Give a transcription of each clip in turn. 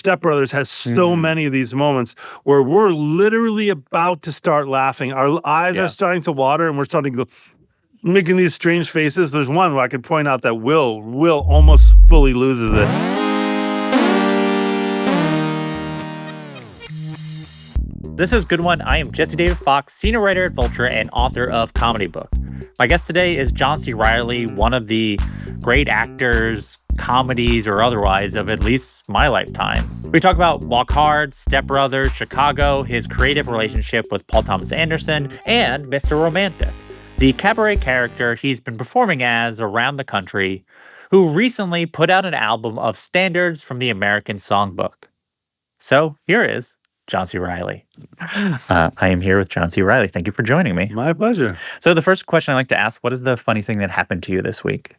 Step Brothers has so many of these moments where we're literally about to start laughing. Our eyes are starting to water and we're starting to go, making these strange faces. There's one where I could point out that Will almost fully loses it. This is Good One. I am Jesse David Fox, senior writer at Vulture and author of Comedy Book. My guest today is John C. Reilly, one of the great actors, comedies or otherwise, of at least my lifetime. We talk about Walk Hard, Step Brothers, Chicago, his creative relationship with Paul Thomas Anderson, and Mr. Romantic, the cabaret character he's been performing as around the country, who recently put out an album of standards from the American Songbook. So here is John C. Reilly. I am here with John C. Reilly. Thank you for joining me. My pleasure. So the first question I like to ask, what is the funny thing that happened to you this week?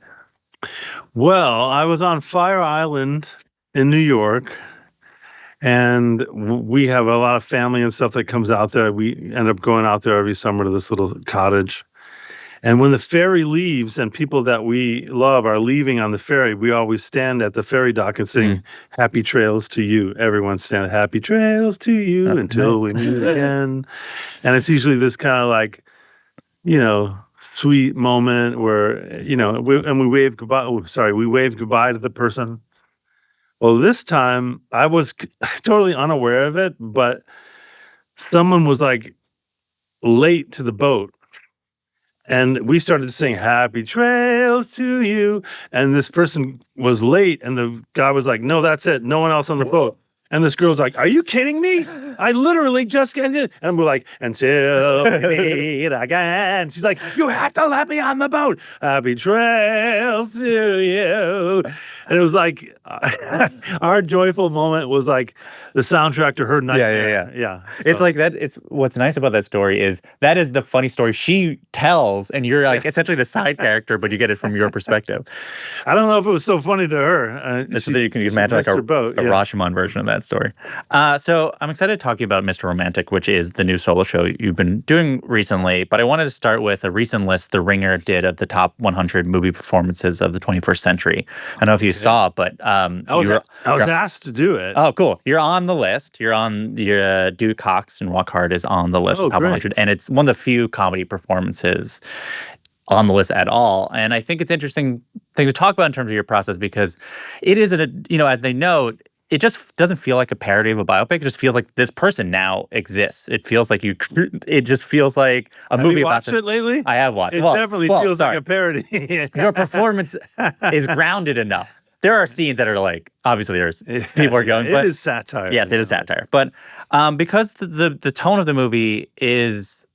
Well, I was on Fire Island in New York, and we have a lot of family and stuff that comes out there. We end up going out there every summer to this little cottage. And when the ferry leaves and people that we love are leaving on the ferry, we always stand at the ferry dock and sing "Happy Trails to You." Everyone stand "Happy Trails to You" until we meet again. And it's usually this kind of like, sweet moment where, we wave goodbye. We wave goodbye to the person. Well, this time I was totally unaware of it, but someone was like late to the boat. And we started to sing "Happy Trails to You." And this person was late. And the guy was like, "No, that's it. No one else on the boat." And this girl's like, "Are you kidding me? I literally just got in." And we're like, "Until we meet again." She's like, "You have to let me on the boat. Happy trails to you." And it was like, our joyful moment was like the soundtrack to her nightmare. Yeah. So. It's like that. It's what's nice about that story is that is the funny story she tells, and you're like essentially the side character, but you get it from your perspective. I don't know if it was so funny to her. So that you can imagine like a Rashomon version of that story. So I'm excited to talk to you about Mr. Romantic, which is the new solo show you've been doing recently. But I wanted to start with a recent list The Ringer did of the top 100 movie performances of the 21st century. I don't know if you saw, but I was asked to do it. Oh, cool! You're on the list. You're on your Dewey Cox and Walk Hard is on the list of top 100, and it's one of the few comedy performances on the list at all. And I think it's interesting thing to talk about in terms of your process because it is as they know. It just doesn't feel like a parody of a biopic. It just feels like this person now exists. It feels like it just feels like a movie. Have you watched it lately? I have watched. It definitely feels like a parody. Your performance is grounded enough. There are scenes that are like, obviously there's people are going. It is satire. Yes, it is satire. But because the tone of the movie is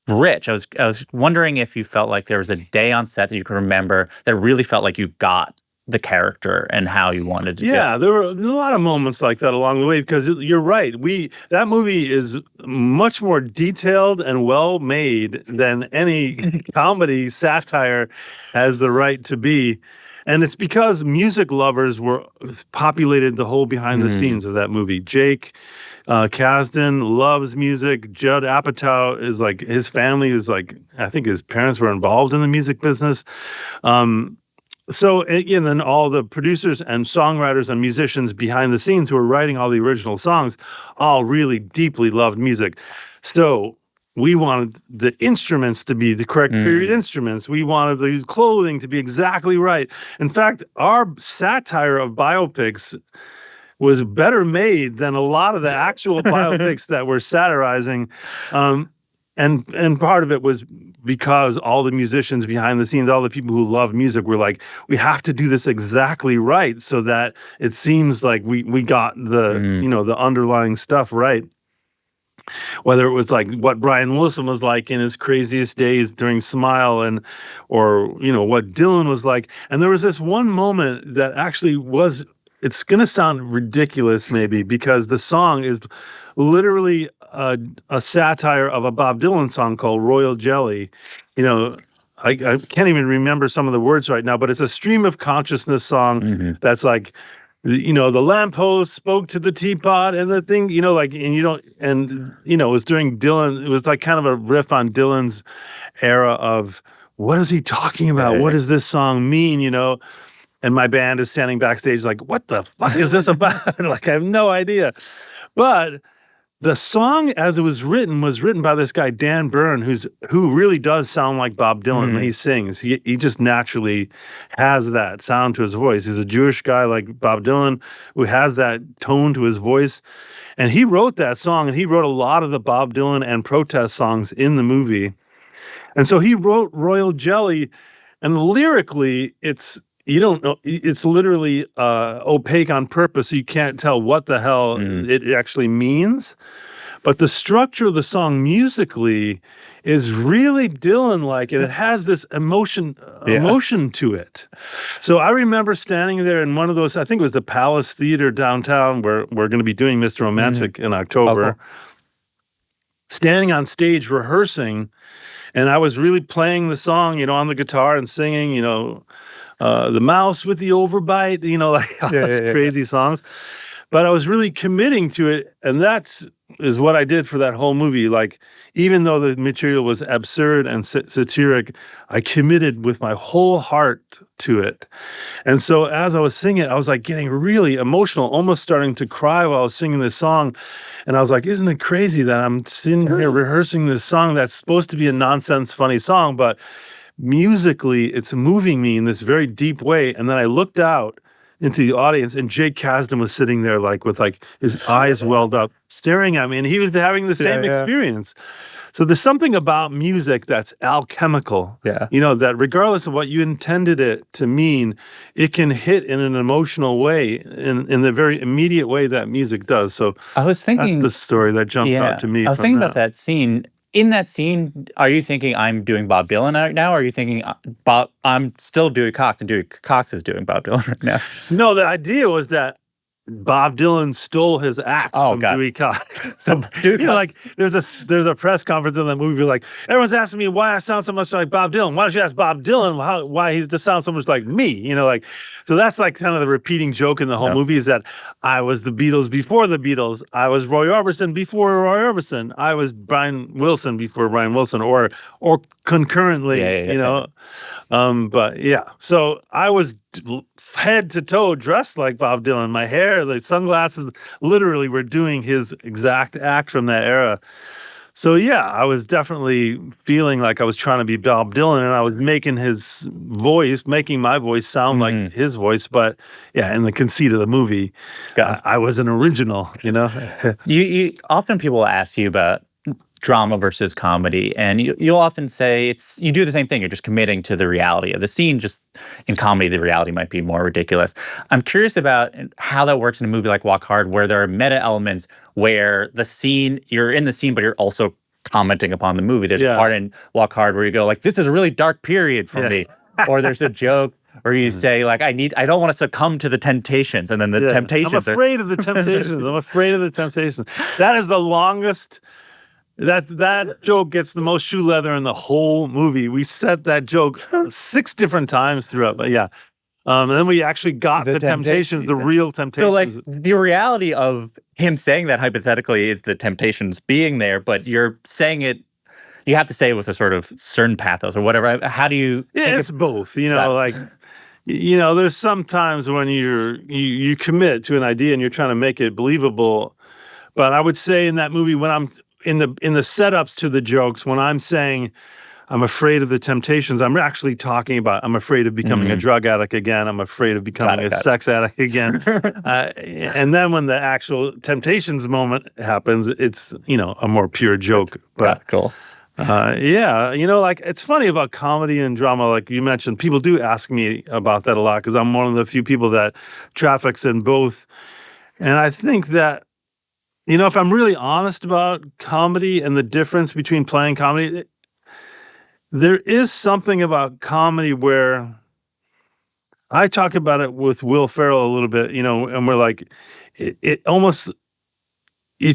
rich, I was wondering if you felt like there was a day on set that you could remember that really felt like you got the character and how you wanted to do it. There were a lot of moments like that along the way because you're right. That movie is much more detailed and well made than any comedy satire has the right to be. And it's because music lovers populated the whole behind the scenes of that movie. Jake Kasdan loves music. Judd Apatow is like, his family is like, I think his parents were involved in the music business. So, and then all the producers and songwriters and musicians behind the scenes who were writing all the original songs all really deeply loved music. So we wanted the instruments to be the correct period instruments. We wanted the clothing to be exactly right. In fact, our satire of biopics was better made than a lot of the actual biopics that were satirizing. And part of it was because all the musicians behind the scenes, all the people who love music were like, we have to do this exactly right so that it seems like we got the, the underlying stuff right. Whether it was like what Brian Wilson was like in his craziest days during Smile or what Dylan was like. And there was this one moment that actually was, it's going to sound ridiculous maybe because the song is literally a satire of a Bob Dylan song called Royal Jelly. I can't even remember some of the words right now, but it's a stream of consciousness song that's like, the lamppost spoke to the teapot and the thing, it was during Dylan. It was like kind of a riff on Dylan's era of what is he talking about? What does this song mean? and my band is standing backstage like, what the fuck is this about? Like, I have no idea. But the song, as it was written by this guy, Dan Byrne, who really does sound like Bob Dylan when he sings. He just naturally has that sound to his voice. He's a Jewish guy like Bob Dylan who has that tone to his voice. And he wrote that song, and he wrote a lot of the Bob Dylan and protest songs in the movie. And so he wrote Royal Jelly, and lyrically, you don't know, it's literally opaque on purpose, so you can't tell what the hell it actually means. But the structure of the song musically is really Dylan-like, and it has this emotion to it. So I remember standing there in one of those, I think it was the Palace Theater downtown, where we're going to be doing Mr. Romantic in October, standing on stage rehearsing, and I was really playing the song, on the guitar and singing, the mouse with the overbite, like all those crazy songs. But I was really committing to it, and is what I did for that whole movie. Like, even though the material was absurd and satiric, I committed with my whole heart to it. And so as I was singing it, I was like getting really emotional, almost starting to cry while I was singing this song. And I was like, isn't it crazy that I'm sitting here rehearsing this song that's supposed to be a nonsense, funny song, but musically it's moving me in this very deep way. And then I looked out into the audience, and Jake Kasdan was sitting there with his eyes welled up, staring at me, and he was having the same experience. So there's something about music that's alchemical, that regardless of what you intended it to mean, it can hit in an emotional way, in the very immediate way that music does. So I was thinking, that's the story that jumps out to me. I was thinking about that scene. In that scene, are you thinking I'm doing Bob Dylan right now, or are you thinking I'm still doing Cox, and Cox is doing Bob Dylan right now? No, the idea was that Bob Dylan stole his act from Dewey Cox. So Dewey Cox, there's a press conference in that movie, like, everyone's asking me why I sound so much like Bob Dylan. Why don't you ask Bob Dylan why he just sounds so much like me? So that's like kind of the repeating joke in the whole movie, is that I was the Beatles before the Beatles. I was Roy Orbison before Roy Orbison. I was Brian Wilson before Brian Wilson, or concurrently, But yeah, so I was head to toe dressed like Bob Dylan. My hair, the sunglasses, literally were doing his exact act from that era. So yeah, I was definitely feeling like I was trying to be Bob Dylan, and I was making my voice sound like his voice. But yeah, in the conceit of the movie, I was an original, You often people ask you about drama versus comedy, and you'll often say you do the same thing. You're just committing to the reality of the scene. Just in comedy, the reality might be more ridiculous. I'm curious about how that works in a movie like Walk Hard, where there are meta elements where you're in the scene, but you're also commenting upon the movie. There's a part in Walk Hard where you go like, this is a really dark period for me. Or there's a joke where you say like, I don't want to succumb to the temptations, and then the temptations. I'm afraid of the temptations. I'm afraid of the temptations. That is the longest. That joke gets the most shoe leather in the whole movie. We said that joke 6 different times throughout, but yeah. And then we actually got the temptations, the real temptations. So like the reality of him saying that hypothetically is the temptations being there, but you're saying it, you have to say it with a sort of certain pathos or whatever. How do you? Yeah, it's both, there's some times when you commit to an idea and you're trying to make it believable. But I would say in that movie, when I'm in the setups to the jokes, when I'm saying I'm afraid of the temptations, I'm actually talking about I'm afraid of becoming a drug addict again. I'm afraid of becoming a sex addict again. And then when the actual temptations moment happens, it's, a more pure joke. But cool. It's funny about comedy and drama, like you mentioned. People do ask me about that a lot because I'm one of the few people that traffics in both. And I think that, if I'm really honest about comedy and the difference between playing comedy, there is something about comedy where I talk about it with Will Ferrell a little bit, and we're like, it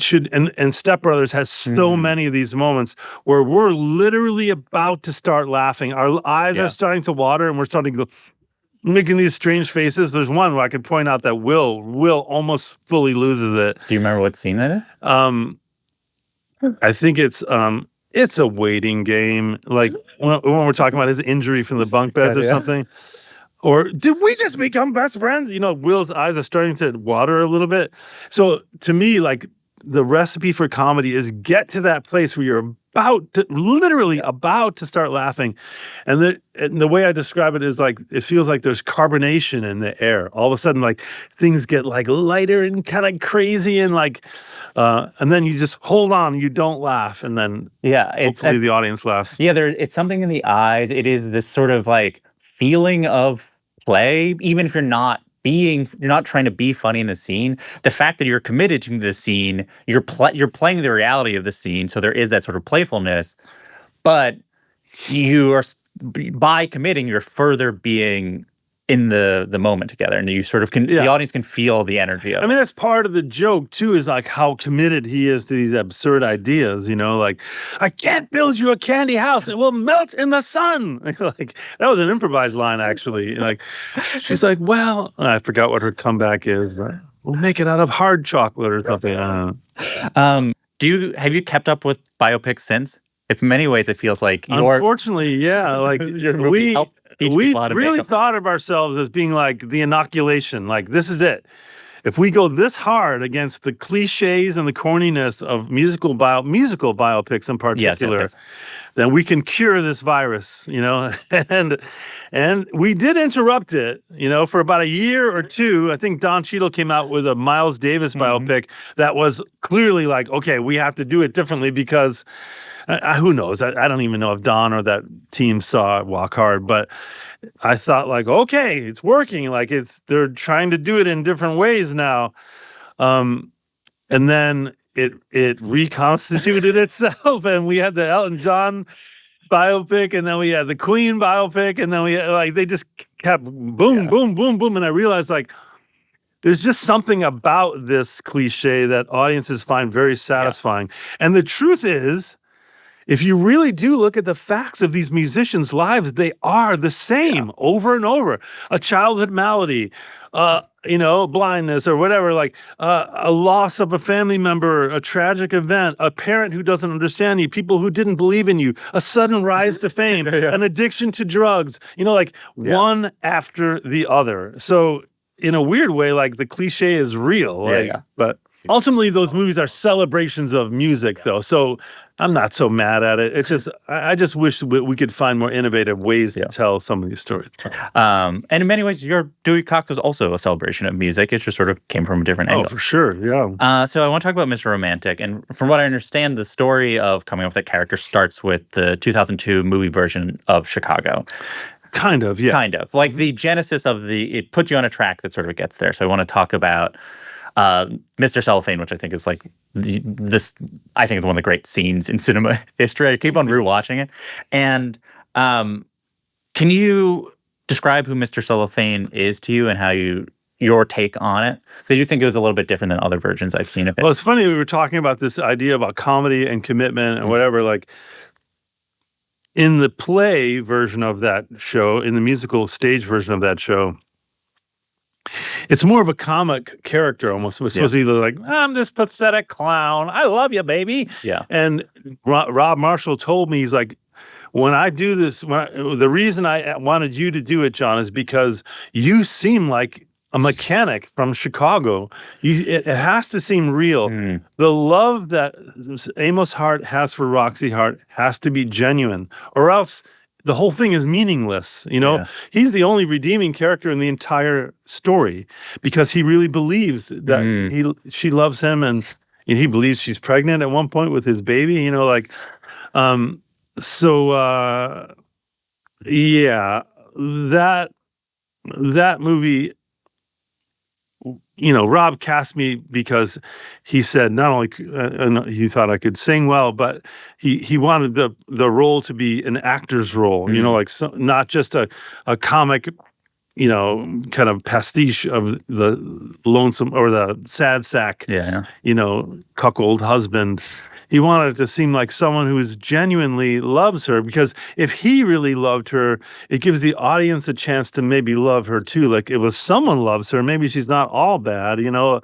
should, and Step Brothers has so many of these moments where we're literally about to start laughing. Our eyes are starting to water, and we're starting to go, making these strange faces. There's one where I could point out that Will almost fully loses it. Do you remember what scene that is? I think it's a waiting game. Like when we're talking about his injury from the bunk beds or something. Or did we just become best friends? You know, Will's eyes are starting to water a little bit. So to me, like the recipe for comedy is get to that place where you're literally about to start laughing. And the way I describe it is like, it feels like there's carbonation in the air. All of a sudden, like things get like lighter and kind of crazy and like, and then you just hold on, you don't laugh. And then hopefully the audience laughs. Yeah, it's something in the eyes. It is this sort of like feeling of play, even if you're not trying to be funny in the scene. The fact that you're committed to the scene, you're playing the reality of the scene, so there is that sort of playfulness. But you are, by committing, you're further being in the moment together, and you sort of the audience can feel the energy of it. I mean, that's part of the joke too, is like how committed he is to these absurd ideas, you know, like, I can't build you a candy house, it will melt in the sun. Like, that was an improvised line, actually. Like, she's like, well, I forgot what her comeback is, but we'll make it out of hard chocolate or something. Have you kept up with biopics since? In many ways, it feels like unfortunately, yeah, like we really thought of ourselves as being like the inoculation, like this is it. If we go this hard against the cliches and the corniness of musical biopics in particular, then we can cure this virus, you know. And we did interrupt it, you know, for about a year or two. I think Don Cheadle came out with a Miles Davis biopic that was clearly like, okay, we have to do it differently because who knows? I don't even know if Don or that team saw Walk Hard, but I thought like, okay, it's working. Like they're trying to do it in different ways now. And then it reconstituted itself, and we had the Elton John biopic, and then we had the Queen biopic, and then we had, like, they just kept boom, boom, boom, boom. And I realized like, there's just something about this cliche that audiences find very satisfying. And the truth is, if you really do look at the facts of these musicians' lives, they are the same over and over. A childhood malady, you know, blindness or whatever, like a loss of a family member, a tragic event, a parent who doesn't understand you, people who didn't believe in you, a sudden rise to fame, an addiction to drugs, you know, like one after the other. So in a weird way, like the cliche is real, but ultimately those movies are celebrations of music though. So I'm not so mad at it. It's just, I just wish we could find more innovative ways to tell some of these stories. And in many ways, your Dewey Cox was also a celebration of music. It just sort of came from a different angle. Oh, for sure, yeah. So I want to talk about Mr. Romantic. And from what I understand, the story of coming up with that character starts with the 2002 movie version of Chicago. Kind of, yeah. Kind of. Like the genesis of it puts you on a track that sort of gets there. So I want to talk about Mr. Cellophane, which I think is like I think is one of the great scenes in cinema history. I keep on rewatching it. And can you describe who Mr. Cellophane is to you and how your take on it? Because I do think it was a little bit different than other versions I've seen of it. Well, it's funny, we were talking about this idea about comedy and commitment and whatever, like in the play version of that show, in the musical stage version of that show, it's more of a comic character almost. It was supposed to be like, I'm this pathetic clown. I love you, baby. Yeah. And Rob Marshall told me, he's like, when I do this, the reason I wanted you to do it, John, is because you seem like a mechanic from Chicago. It has to seem real. The love that Amos Hart has for Roxy Hart has to be genuine, or else the whole thing is meaningless, you know? Yeah. He's the only redeeming character in the entire story because he really believes that she loves him, and he believes she's pregnant at one point with his baby, you know, like, that movie, you know, Rob cast me because he said not only he thought I could sing well, but he wanted the role to be an actor's role, you know, like not just a comic, you know, kind of pastiche of the lonesome or the sad sack, you know, cuckold husband. He wanted it to seem like someone who genuinely loves her, because if he really loved her, it gives the audience a chance to maybe love her too. Like, if someone loves her, maybe she's not all bad, you know.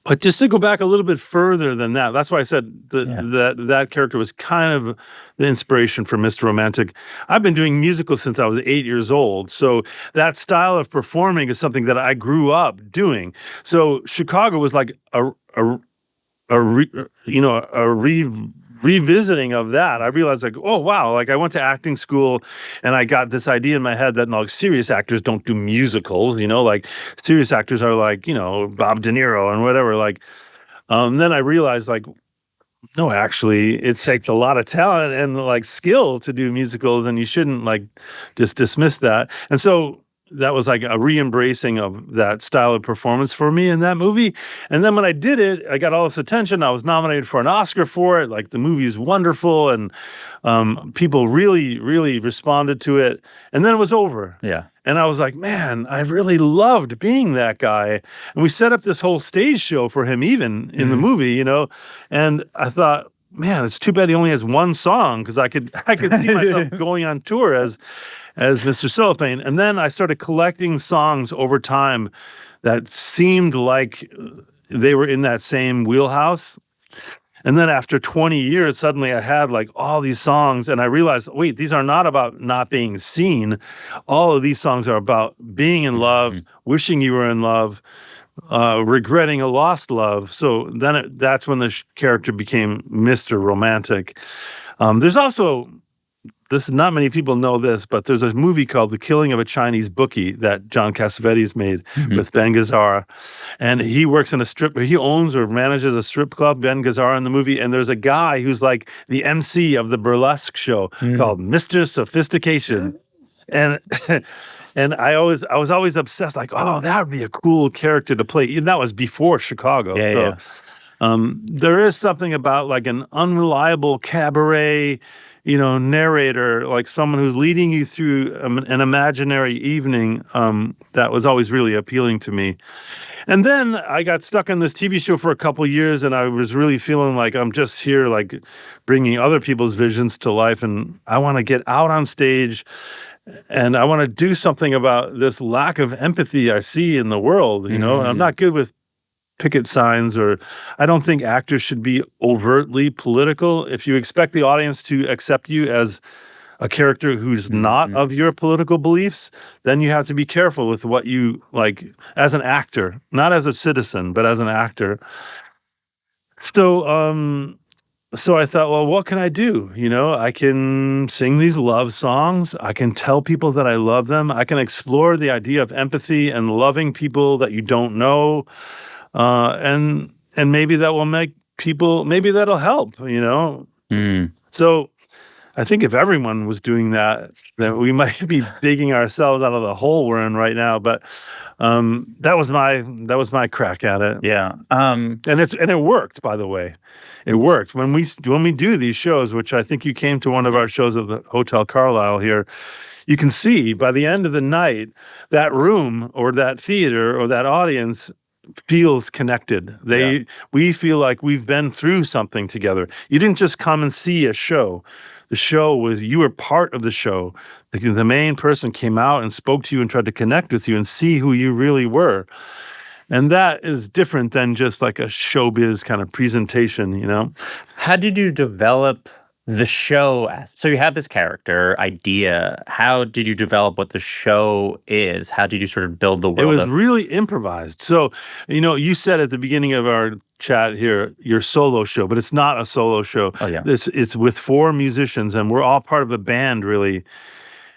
But just to go back a little bit further than that, that's why I said that character was kind of the inspiration for Mr. Romantic. I've been doing musicals since I was 8 years old, so that style of performing is something that I grew up doing. So Chicago was like revisiting of that. I realized like, oh wow, like I went to acting school and I got this idea in my head that like serious actors don't do musicals, like serious actors are like, Bob De Niro and whatever. Like, then I realized like, no, actually it takes a lot of talent and like skill to do musicals, and you shouldn't like just dismiss that. And so that was like a re-embracing of that style of performance for me in that movie. And then when I did it, I got all this attention. I was nominated for an Oscar for it. Like the movie is wonderful, and people really, really responded to it. And then it was over. Yeah. And I was like, man, I really loved being that guy. And we set up this whole stage show for him, even in the movie, And I thought, man, it's too bad he only has one song, because I could see myself going on tour as Mr. Cellophane. And then I started collecting songs over time that seemed like they were in that same wheelhouse. And then after 20 years, suddenly I had like all these songs, and I realized, wait, these are not about not being seen. All of these songs are about being in love, wishing you were in love, regretting a lost love. So then that's when the character became Mr. Romantic. There's also, not many people know this, but there's a movie called The Killing of a Chinese Bookie that John Cassavetes made with Ben Gazzara. And he works in he owns or manages a strip club, Ben Gazzara, in the movie. And there's a guy who's like the MC of the burlesque show called Mr. Sophistication. And and I was always obsessed, like, oh, that would be a cool character to play. And that was before Chicago. There is something about like an unreliable cabaret, narrator, like someone who's leading you through an imaginary evening, that was always really appealing to me. And then I got stuck on this TV show for a couple of years, and I was really feeling like I'm just here, like bringing other people's visions to life, and I want to get out on stage, and I want to do something about this lack of empathy I see in the world, And I'm not good with picket signs, or I don't think actors should be overtly political. If you expect the audience to accept you as a character who's not of your political beliefs, then you have to be careful with what you like as an actor, not as a citizen, but as an actor. So I thought, well, what can I do? I can sing these love songs. I can tell people that I love them. I can explore the idea of empathy and loving people that you don't know. And maybe that will make people, maybe that'll help, So I think if everyone was doing that, then we might be digging ourselves out of the hole we're in right now. But that was my crack at it. Yeah. And it worked, by the way. It worked. When we do these shows, which I think you came to one of our shows at the Hotel Carlisle here, you can see by the end of the night, that room or that theater or that audience feels connected. We feel like we've been through something together. You didn't just come and see a show. The show was, you were part of the show. The main person came out and spoke to you and tried to connect with you and see who you really were. And that is different than just like a showbiz kind of presentation, How did you develop the show? So you have this character idea. How did you develop what the show is? How did you sort of build the world? It was really improvised. So, you said at the beginning of our chat here, your solo show, but it's not a solo show. Oh, yeah. It's with 4 musicians, and we're all part of a band, really.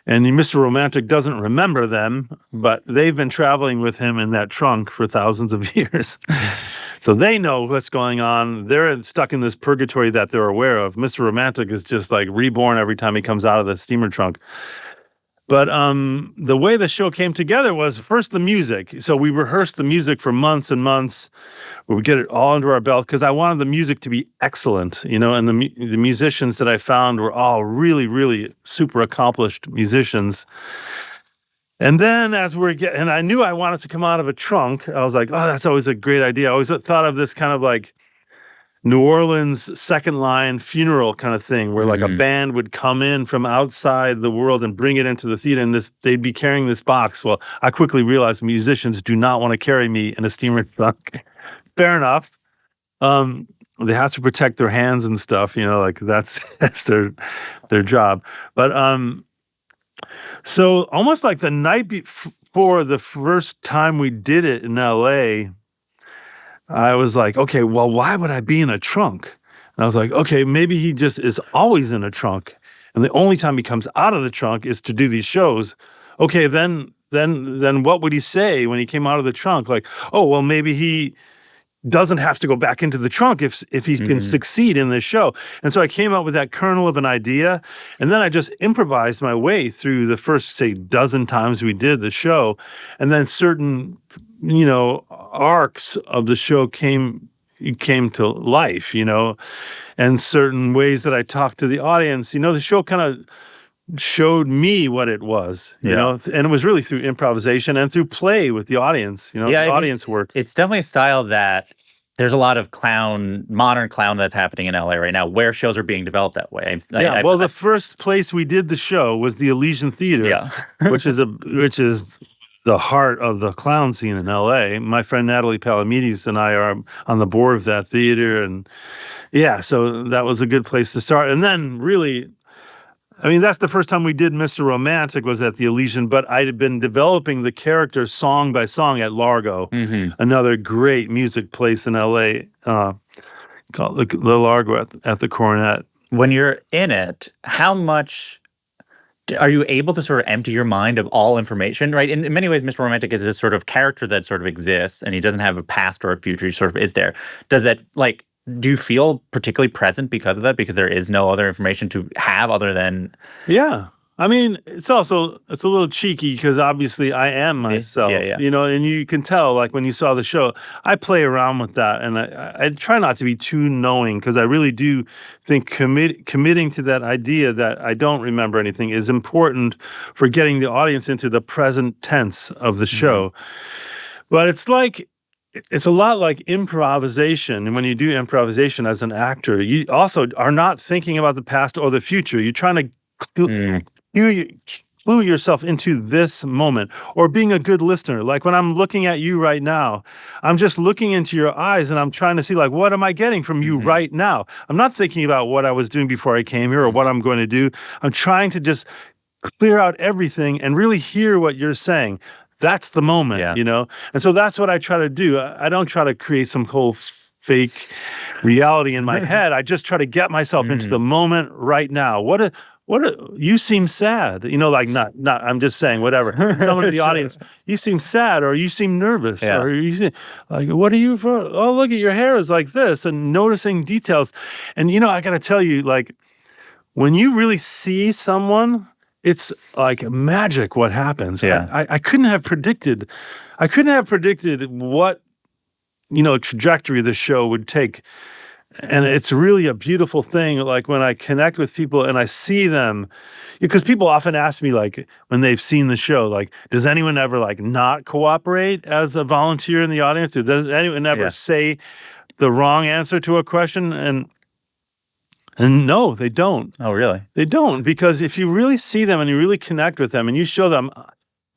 And Mr. Romantic doesn't remember them, but they've been traveling with him in that trunk for thousands of years. So they know what's going on. They're stuck in this purgatory that they're aware of. Mr. Romantic is just like reborn every time he comes out of the steamer trunk. But the way the show came together was first the music. So we rehearsed the music for months and months. We would get it all under our belt because I wanted the music to be excellent, and the musicians that I found were all really, really super accomplished musicians. And then and I knew I wanted to come out of a trunk. I was like, oh, that's always a great idea. I always thought of this kind of like New Orleans second line funeral kind of thing where like a band would come in from outside the world and bring it into the theater, and they'd be carrying this box. Well, I quickly realized musicians do not want to carry me in a steamer trunk. fair enough. They have to protect their hands and stuff, like that's their job. But so almost like the night before the first time we did it in LA, I was like, okay, well, why would I be in a trunk? And I was like, okay, maybe he just is always in a trunk, and the only time he comes out of the trunk is to do these shows. Okay, then what would he say when he came out of the trunk? Like, oh, well, maybe he doesn't have to go back into the trunk if he can succeed in this show. And so I came up with that kernel of an idea, and then I just improvised my way through the first, say, dozen times we did the show, and then certain, arcs of the show came to life, and certain ways that I talked to the audience. The show kind of showed me what it was, and it was really through improvisation and through play with the audience, audience work. It's definitely a style that there's a lot of modern clown that's happening in LA right now, where shows are being developed that way. The first place we did the show was the Elysian Theater, which is the heart of the clown scene in LA. My friend Natalie Palamides and I are on the board of that theater, and so that was a good place to start. And then really, that's the first time we did Mr. Romantic was at the Elysian, but I had been developing the character song by song at Largo, another great music place in LA, called the Largo at the Coronet. When you're in it, how much are you able to sort of empty your mind of all information, right? In many ways, Mr. Romantic is this sort of character that sort of exists, and he doesn't have a past or a future. He sort of is there. Does that, do you feel particularly present because of that? Because there is no other information to have other than... Yeah. It's a little cheeky because obviously I am myself, and you can tell, like when you saw the show, I play around with that, and I try not to be too knowing because I really do think committing to that idea that I don't remember anything is important for getting the audience into the present tense of the show. But it's a lot like improvisation. And when you do improvisation as an actor, you also are not thinking about the past or the future. You're trying to clue yourself into this moment, or being a good listener. Like when I'm looking at you right now, I'm just looking into your eyes and I'm trying to see, like, what am I getting from you right now? I'm not thinking about what I was doing before I came here or what I'm going to do. I'm trying to just clear out everything and really hear what you're saying. That's the moment, And so that's what I try to do. I don't try to create some whole fake reality in my head. I just try to get myself into the moment right now. You seem sad, not, I'm just saying, whatever. Someone in the audience, you seem sad, or you seem nervous, or you seem like, what are you for? Oh, look at your hair is like this, and noticing details. And, I got to tell you, like, when you really see someone, it's like magic what happens. I couldn't have predicted what, trajectory the show would take. And it's really a beautiful thing, like when I connect with people and I see them, because people often ask me, like, when they've seen the show, like, does anyone ever, like, not cooperate as a volunteer in the audience? Or does anyone ever say the wrong answer to a question? And no, they don't. Oh, really? They don't, because if you really see them and you really connect with them and you show them,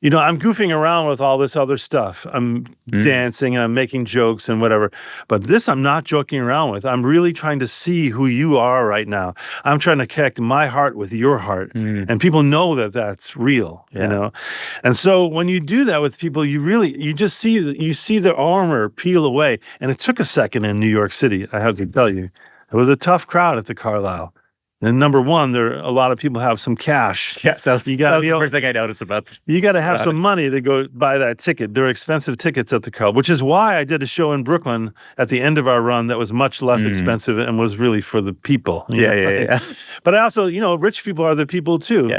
I'm goofing around with all this other stuff. I'm dancing and I'm making jokes and whatever. But this I'm not joking around with. I'm really trying to see who you are right now. I'm trying to connect my heart with your heart. And people know that that's real, And so when you do that with people, you just see their armor peel away. And it took a second in New York City, I have to tell you. It was a tough crowd at the Carlisle. And number one, a lot of people have some cash. Yes, that was the first thing I noticed about it. You got to have some money to go buy that ticket. They're expensive tickets at the Carlisle, which is why I did a show in Brooklyn at the end of our run that was much less expensive and was really for the people. Yeah. But I also, rich people are the people too,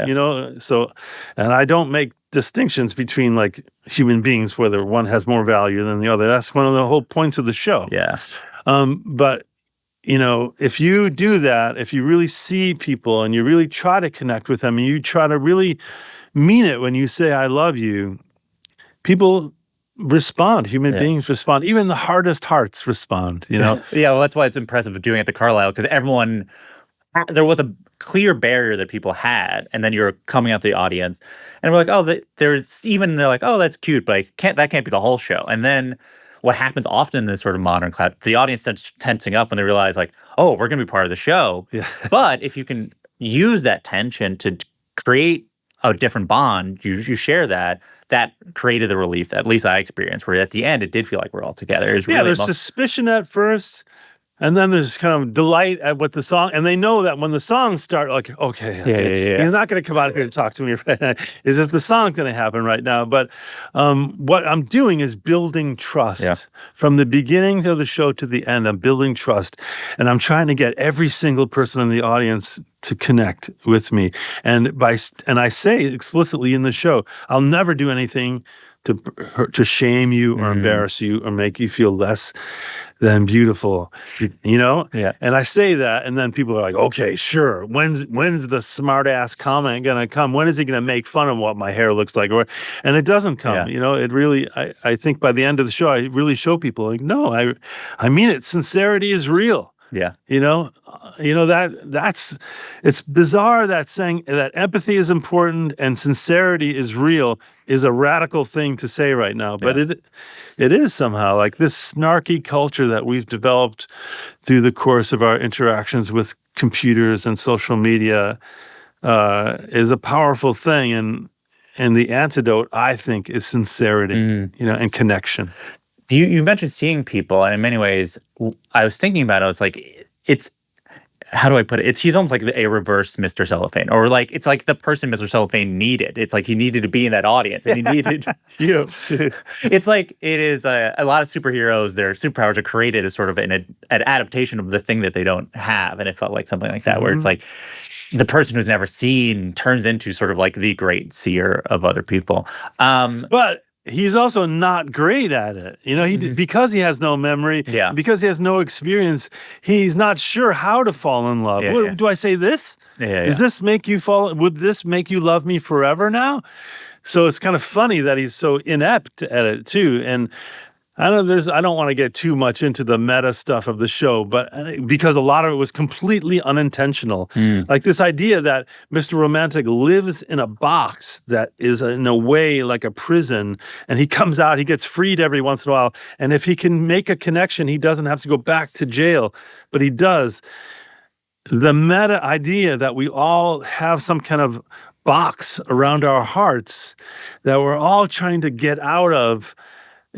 So, and I don't make distinctions between, like, human beings, whether one has more value than the other. That's one of the whole points of the show. Yeah. But if you do that, if you really see people and you really try to connect with them and you try to really mean it when you say, I love you, people respond. Human beings respond. Even the hardest hearts respond, Yeah, well, that's why it's impressive doing it at the Carlisle, because there was a clear barrier that people had, and then you're coming out the audience, and we're like, oh, they're like, oh, that's cute, but that can't be the whole show. And then what happens often in this sort of modern class, the audience starts tensing up when they realize like, oh, we're going to be part of the show. Yeah. But if you can use that tension to create a different bond, you share that created the relief that at least I experienced, where at the end it did feel like we're all together. It was really there's suspicion at first, and then there's kind of delight at what the song, and they know that when the songs start, like, okay. He's not going to come out here and talk to me right now. It's just the song's going to happen right now. But what I'm doing is building trust from the beginning of the show to the end. I'm building trust, and I'm trying to get every single person in the audience to connect with me. And I say explicitly in the show, I'll never do anything to shame you or embarrass you or make you feel less than beautiful, you know? Yeah. And I say that, and then people are like, okay, sure. When's the smart ass comment gonna come? When is he gonna make fun of what my hair looks like? And it doesn't come, you know? It really, I think by the end of the show, I really show people like, no, I mean it. Sincerity is real. Yeah. You know that's it's bizarre that saying that empathy is important and sincerity is real is a radical thing to say right now, but it is somehow like this snarky culture that we've developed through the course of our interactions with computers and social media is a powerful thing, and the antidote, I think, is sincerity, you know, and connection. You mentioned seeing people, and in many ways, I was thinking about it. I was like, it's, how do I put it? He's almost like a reverse Mr. Cellophane, or like it's like the person Mr. Cellophane needed. It's like he needed to be in that audience, and he needed you. It's like it is a lot of superheroes. Their superpowers are created as sort of an adaptation of the thing that they don't have, and it felt like something like that, where it's like the person who's never seen turns into sort of like the great seer of other people. But he's also not great at it. You know, because he has no memory, because he has no experience, he's not sure how to fall in love. Do I say this? Does this make you fall? Would this make you love me forever now? So it's kind of funny that he's so inept at it too. And I don't want to get too much into the meta stuff of the show, but because a lot of it was completely unintentional. Like this idea that Mr. Romantic lives in a box that is in a way like a prison, and he comes out, he gets freed every once in a while, and if he can make a connection, he doesn't have to go back to jail, but he does. The meta idea that we all have some kind of box around our hearts that we're all trying to get out of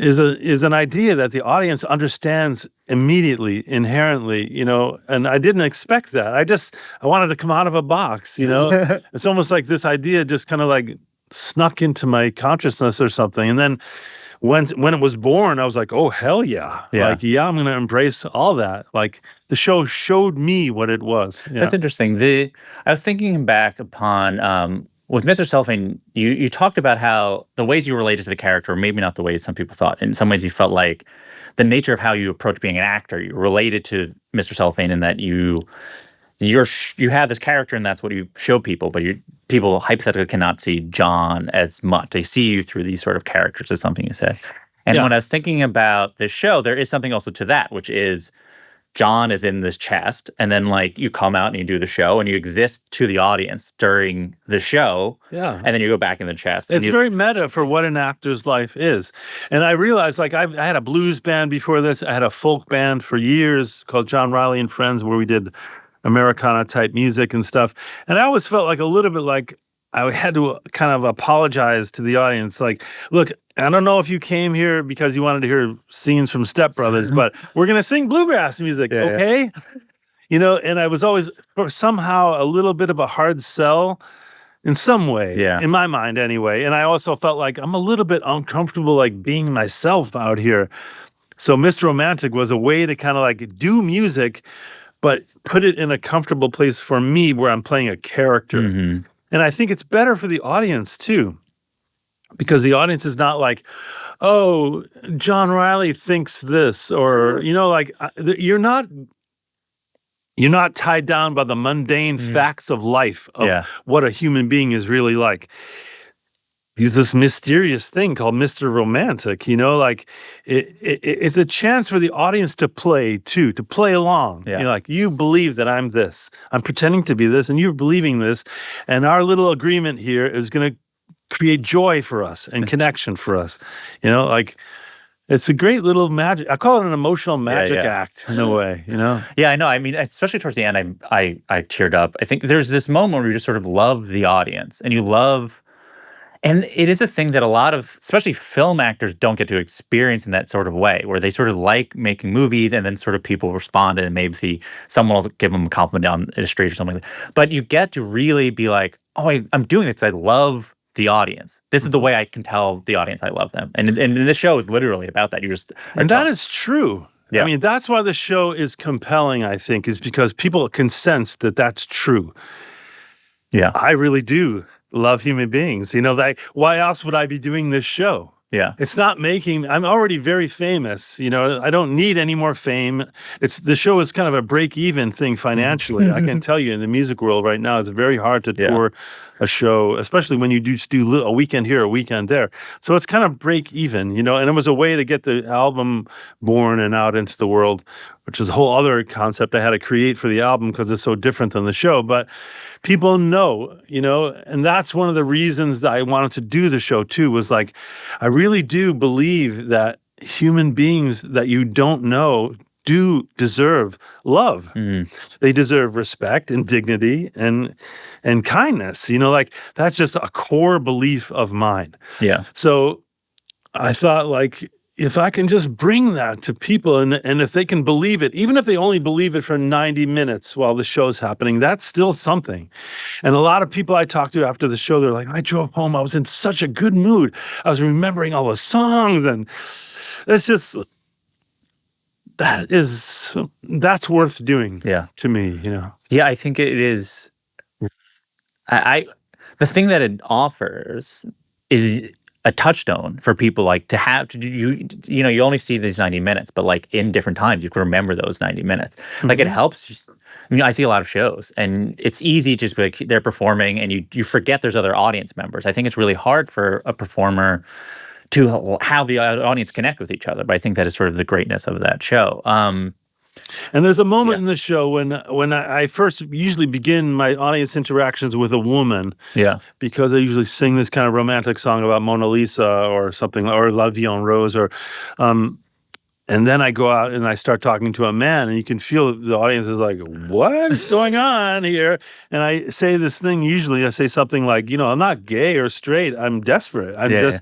is an idea that the audience understands immediately, inherently, you know, and I didn't expect that. I wanted to come out of a box, you know. It's almost like this idea just kind of like snuck into my consciousness or something. And then when it was born, I was like, oh, hell yeah. Like, I'm going to embrace all that. Like, the show showed me what it was. That's interesting. I was thinking back upon with Mr. Cellophane, you talked about how the ways you related to the character, maybe not the ways some people thought. In some ways, you felt like the nature of how you approach being an actor, you related to Mr. Cellophane in that you have this character and that's what you show people, but people hypothetically cannot see John as much. They see you through these sort of characters, is something you said. And when I was thinking about this show, there is something also to that, which is John is in this chest, and then like you come out and you do the show and you exist to the audience during the show. And then you go back in the chest. It's very meta for what an actor's life is. And I realized like I had a blues band before this. I had a folk band for years called John Reilly and Friends, where we did Americana type music and stuff. And I always felt like a little bit like I had to kind of apologize to the audience. Like, look, I don't know if you came here because you wanted to hear scenes from Step Brothers, but we're going to sing bluegrass music, okay? You know, and I was always somehow a little bit of a hard sell in some way, in my mind anyway. And I also felt like I'm a little bit uncomfortable like being myself out here. So Mr. Romantic was a way to kind of like do music, but put it in a comfortable place for me where I'm playing a character. And I think it's better for the audience too, because the audience is not like, oh, John Reilly thinks this, or, you know, like you're not tied down by the mundane facts of life, of what a human being is really like. He's this mysterious thing called Mr. Romantic, you know, like it's a chance for the audience to play too, to play along. You know, like, you believe that I'm this, I'm pretending to be this, and you're believing this. And our little agreement here is going to create joy for us and connection for us. You know, like, It's a great little magic. I call it an emotional magic yeah. act in a way, you know? Yeah, I know. I mean, especially towards the end, I teared up. I think there's this moment where you just sort of love the audience, and you love, and it is a thing that a lot of, especially film actors, don't get to experience in that sort of way, where they sort of like making movies, and then sort of people respond, and maybe someone will give them a compliment down the street or something like that. But you get to really be like, oh, I'm doing this. I love the audience. This is the way I can tell the audience I love them. And this show is literally about that. You just And that is true. Yeah. I mean, that's why the show is compelling, I think, is because people can sense that that's true. Yeah. I really do love human beings. You know, like, why else would I be doing this show? Yeah. It's not I'm already very famous. You know, I don't need any more fame. The show is kind of a break-even thing financially. I can tell you in the music world right now, it's very hard to tour a show, especially when you do a weekend here, a weekend there. So it's kind of break-even, you know, and it was a way to get the album born and out into the world, which is a whole other concept I had to create for the album because it's so different than the show. But people know, you know, and that's one of the reasons that I wanted to do the show too, was like, I really do believe that human beings that you don't know do deserve love. Mm-hmm. They deserve respect and dignity and kindness. You know, like that's just a core belief of mine. Yeah. So I thought, like, if I can just bring that to people and if they can believe it, even if they only believe it for 90 minutes while the show's happening, that's still something. And a lot of people I talked to after the show, they're like, I drove home, I was in such a good mood. I was remembering all the songs, and it's just, that's worth doing to me, you know? Yeah, I think it is. The thing that it offers is a touchstone for people, like, to have to you know, you only see these 90 minutes, but like in different times you can remember those 90 minutes. Mm-hmm. Like, it helps. I mean, I see a lot of shows and it's easy to just be like, they're performing and you forget there's other audience members. I think it's really hard for a performer to have the audience connect with each other, but I think that is sort of the greatness of that show. And there's a moment in the show when I first usually begin my audience interactions with a woman. Yeah. Because I usually sing this kind of romantic song about Mona Lisa or something, or La Vie en Rose, or and then I go out and I start talking to a man, and you can feel the audience is like, what's going on here? And I say this thing, usually I say something like, you know, I'm not gay or straight, I'm desperate. I'm just,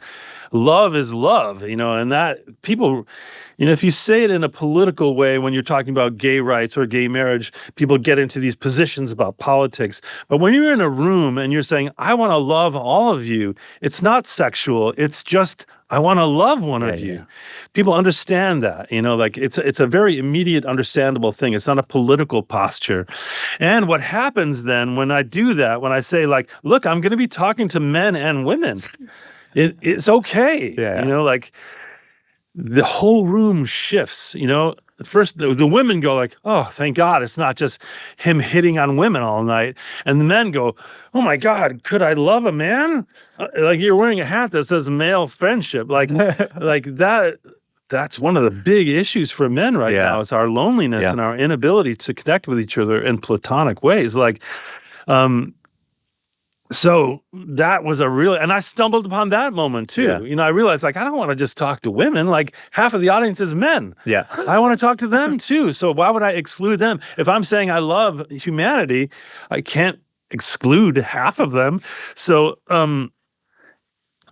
love is love, you know, and that people, you know, if you say it in a political way when you're talking about gay rights or gay marriage, people get into these positions about politics. But when you're in a room and you're saying, I want to love all of you, it's not sexual. It's just, I want to love one of you. Yeah. People understand that, you know, like it's a very immediate, understandable thing. It's not a political posture. And what happens then when I do that, when I say, like, look, I'm going to be talking to men and women, it's okay. Yeah. You know, like, the whole room shifts, you know. First, the women go like, oh, thank God, it's not just him hitting on women all night. And the men go, oh my God, could I love a man? Like, you're wearing a hat that says male friendship. Like, like that's one of the big issues for men right now. It's our loneliness and our inability to connect with each other in platonic ways. Like, so that was and I stumbled upon that moment too. Yeah. You know, I realized, like, I don't want to just talk to women. Like, half of the audience is men. Yeah. I want to talk to them too. So why would I exclude them? If I'm saying I love humanity, I can't exclude half of them. So, so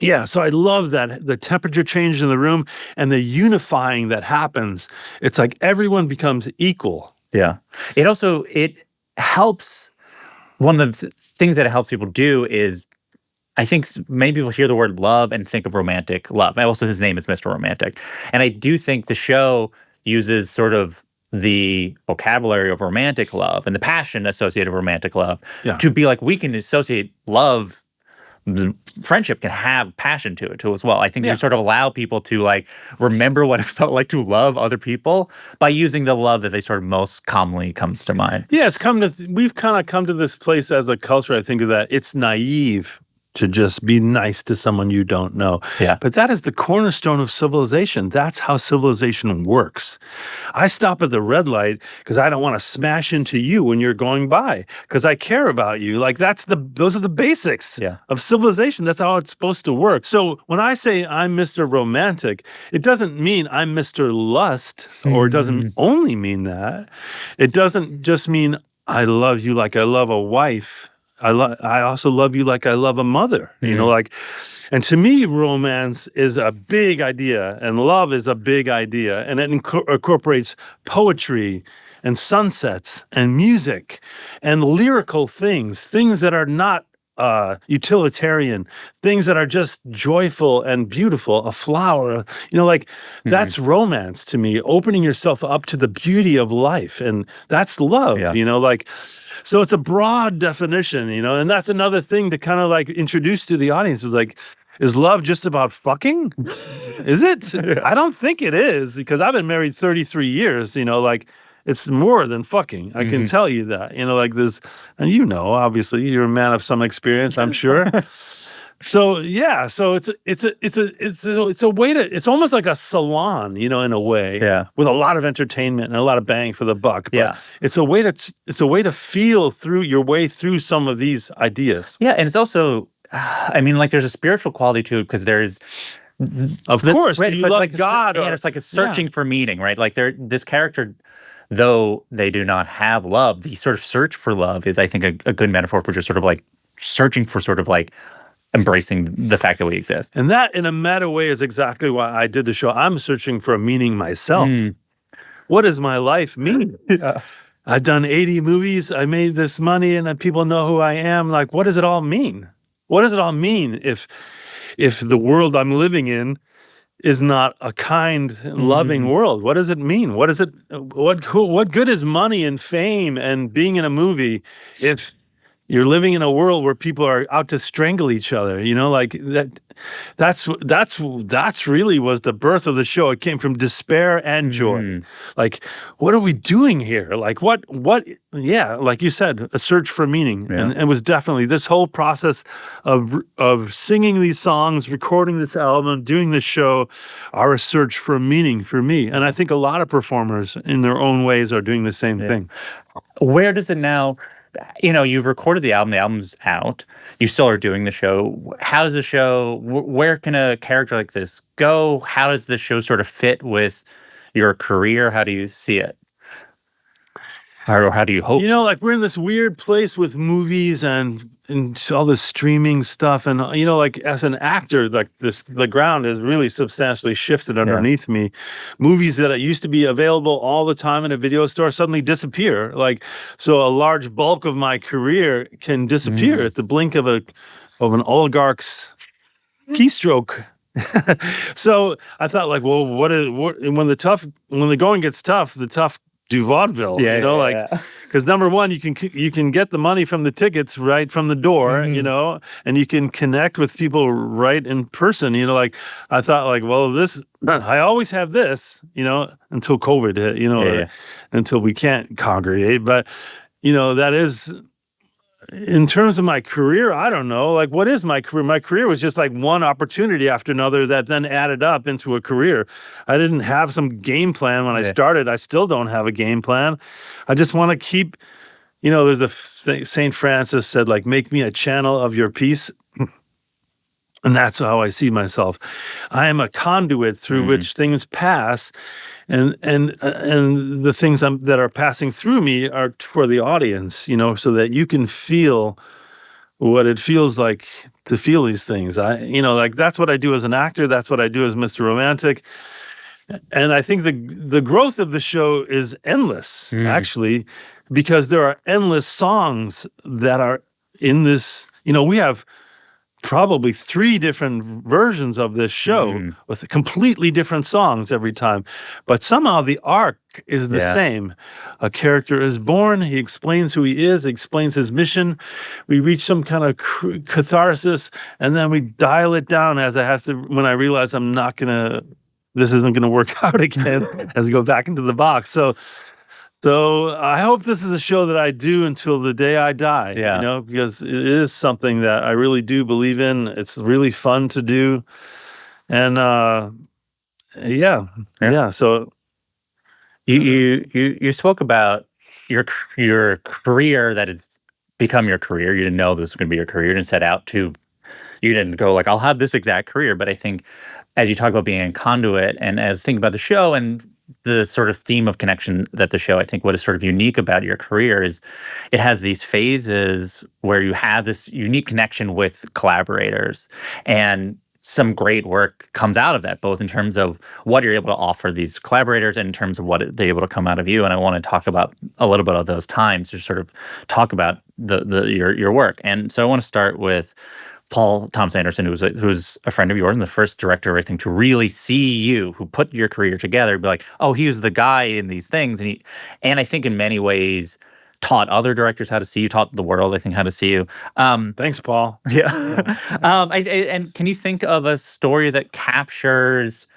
I love that, the temperature change in the room and the unifying that happens. It's like everyone becomes equal. Yeah. It helps. One of the things that it helps people do is, I think many people hear the word love and think of romantic love. Also, his name is Mr. Romantic. And I do think the show uses sort of the vocabulary of romantic love and the passion associated with romantic love to be like, we can associate love. Friendship can have passion to it too as well. I think you sort of allow people to, like, remember what it felt like to love other people by using the love that they sort of most commonly comes to mind. Yeah, we've kind of come to this place as a culture, I think, of that it's naive to just be nice to someone you don't know. Yeah. But that is the cornerstone of civilization. That's how civilization works. I stop at the red light because I don't want to smash into you when you're going by, because I care about you. Like those are the basics of civilization. That's how it's supposed to work. So when I say I'm Mr. Romantic, it doesn't mean I'm Mr. Lust, or it doesn't only mean that. It doesn't just mean I love you like I love a wife. I also love you like I love a mother, you know, like, and to me, romance is a big idea, and love is a big idea, and it incorporates poetry and sunsets and music and lyrical things that are not utilitarian, things that are just joyful and beautiful, a flower, you know, like that's romance to me, opening yourself up to the beauty of life. And that's love, you know, like, so it's a broad definition, you know, and that's another thing to kind of like introduce to the audience is like, is love just about fucking? Is it? I don't think it is, because I've been married 33 years, you know, like, it's more than fucking. I can tell you that, you know, like there's, and you know, obviously you're a man of some experience, I'm sure. So yeah, so it's a way to, it's almost like a salon, you know, in a way, with a lot of entertainment and a lot of bang for the buck. But it's a way to feel through your way through some of these ideas. Yeah, and it's also, I mean, like there's a spiritual quality to it, because there's, of course, right, you love like God, and it's like a searching for meaning, right? Like this character, though they do not have love, the sort of search for love is, I think, a good metaphor for just sort of like searching for sort of like embracing the fact that we exist. And that, in a meta way, is exactly why I did the show. I'm searching for a meaning myself. What does my life mean? I've done 80 movies. I made this money, and people know who I am. Like, what does it all mean? What does it all mean if the world I'm living in is not a kind, loving world? What does it mean? What good is money and fame and being in a movie if you're living in a world where people are out to strangle each other? You know, like that's really was the birth of the show. It came from despair and joy. Like, what are we doing here? Like, what? Yeah, like you said, a search for meaning, and it was definitely this whole process of singing these songs, recording this album, doing this show, are a search for meaning for me. And I think a lot of performers, in their own ways, are doing the same thing. Where does it now? You know, you've recorded the album's out, you still are doing the show. How does the show, where can a character like this go? How does the show sort of fit with your career? How do you see it? Or how do you hope? You know, like we're in this weird place with movies and all this streaming stuff. And, you know, like as an actor, like the ground has really substantially shifted underneath me. Movies that used to be available all the time in a video store suddenly disappear. Like, so a large bulk of my career can disappear at the blink of an oligarch's keystroke. So I thought, like, well, when the going gets tough, the tough do vaudeville, because number one, you can get the money from the tickets right from the door, you know, and you can connect with people right in person, you know. Like I thought, like, well, I always have this, you know, until COVID hit, you know, until we can't congregate. But you know, that is, in terms of my career, I don't know. Like, what is my career? My career was just like one opportunity after another that then added up into a career. I didn't have some game plan when I started. I still don't have a game plan. I just want to keep, you know, there's St. Francis said, like, make me a channel of your peace. And that's how I see myself. I am a conduit through which things pass, and the things that are passing through me are for the audience, you know, so that you can feel what it feels like to feel these things. You know, like that's what I do as an actor. That's what I do as Mr. Romantic. And I think the growth of the show is endless, actually, because there are endless songs that are in this. You know, we have probably 3 different versions of this show with completely different songs every time. But somehow the arc is the same. A character is born, he explains who he is, he explains his mission. We reach some kind of catharsis, and then we dial it down when I realize this isn't going to work out again, as I go back into the box. So So I hope this is a show that I do until the day I die, Yeah. you know, because it is something that I really do believe in. It's really fun to do. And yeah. So You spoke about your career that has become your career. You didn't know this was going to be your career. You didn't set out to. You didn't go like, I'll have this exact career. But I think as you talk about being a conduit, and as thinking about the show and the sort of theme of connection that the show, I think what is sort of unique about your career is it has these phases where you have this unique connection with collaborators, and some great work comes out of that, both in terms of what you're able to offer these collaborators and in terms of what they're able to come out of you. And I want to talk about a little bit of those times to sort of talk about your work. And so I want to start with Paul Thomas Anderson, who's a friend of yours and the first director, I think, to really see you, who put your career together, be like, oh, he was the guy in these things. And I think in many ways taught other directors how to see you, taught the world, I think, how to see you. Thanks, Paul. Yeah. And can you think of a story that captures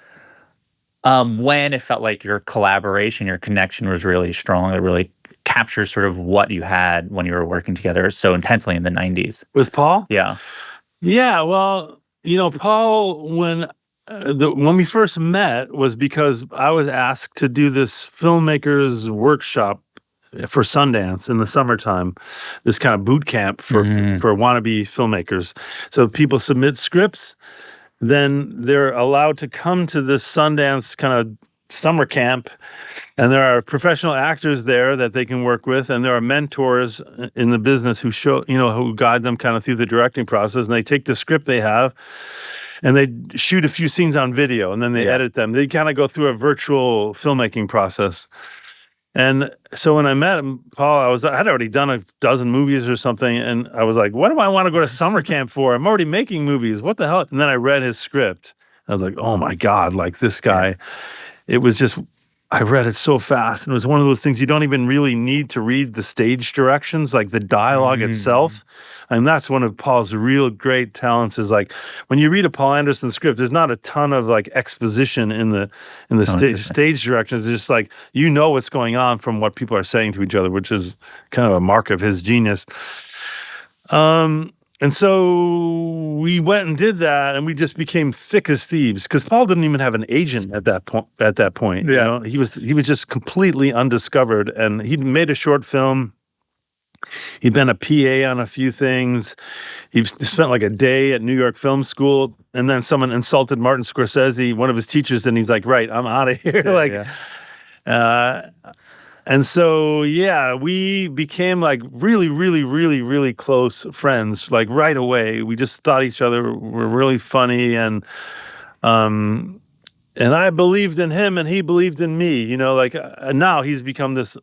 when it felt like your collaboration, your connection was really strong, that really captures sort of what you had when you were working together so intensely in the 90s? With Paul? Yeah. Yeah, well, Paul, when we first met was because I was asked to do this filmmakers workshop for Sundance in the summertime, this kind of boot camp for wannabe filmmakers. So people submit scripts, then they're allowed to come to this Sundance kind of summer camp, and there are professional actors there that they can work with, and there are mentors in the business who who guide them kind of through the directing process, and they take the script they have and they shoot a few scenes on video, and then they edit them. They kind of go through a virtual filmmaking process. And so when I met him, Paul, I had already done a dozen movies or something, and I was like, what do I want to go to summer camp for? I'm already making movies. What the hell? And then I read his script. I was like, oh my God, like this guy. It was just, I read it so fast. And it was one of those things you don't even really need to read the stage directions, like the dialogue itself. And that's one of Paul's real great talents, is like when you read a Paul Anderson script, there's not a ton of like exposition in the stage directions. It's just like, what's going on from what people are saying to each other, which is kind of a mark of his genius. And so we went and did that, and we just became thick as thieves because Paul didn't even have an agent at that point. Yeah. He was just completely undiscovered, and he'd made a short film. He'd been a PA on a few things. He spent like a day at New York Film School, and then someone insulted Martin Scorsese, one of his teachers, and he's like, "Right, I'm out of here." And so, we became like really, really, really, really close friends, like right away. We just thought each other were really funny, and I believed in him and he believed in me, now he's become this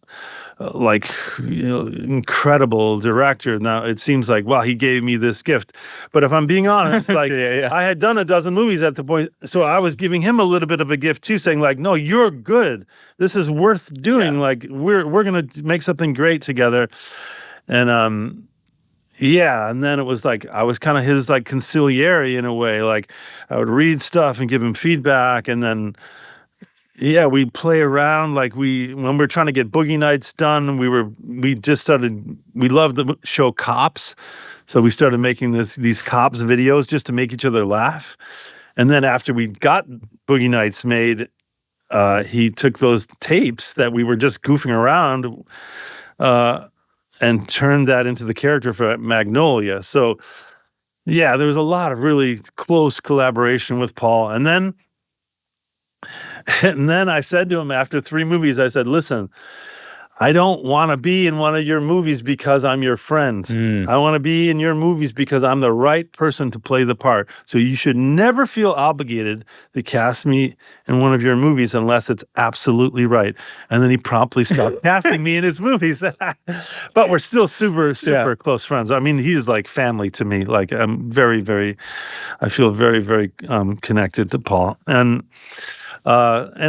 incredible director. Now it seems like, wow, he gave me this gift. But if I'm being honest, like I had done a dozen movies at the point, so I was giving him a little bit of a gift too, saying like, no, you're good. This is worth doing. Like we're going to make something great together. And and then it was like I was kind of his like consigliere in a way. Like I would read stuff and give him feedback, and then we'd play around. Like when we're trying to get Boogie Nights done, we loved the show Cops, so we started making these Cops videos just to make each other laugh. And then after we got Boogie Nights made, he took those tapes that we were just goofing around and turned that into the character for Magnolia. So, there was a lot of really close collaboration with Paul. And then I said to him after 3 movies, I said, listen, I don't want to be in one of your movies because I'm your friend. I want to be in your movies because I'm the right person to play the part. So you should never feel obligated to cast me in one of your movies unless it's absolutely right. And then he promptly stopped casting me in his movies. But we're still super close friends. I mean, he's like family to me. Like I'm very, very, I feel very, very connected to Paul. And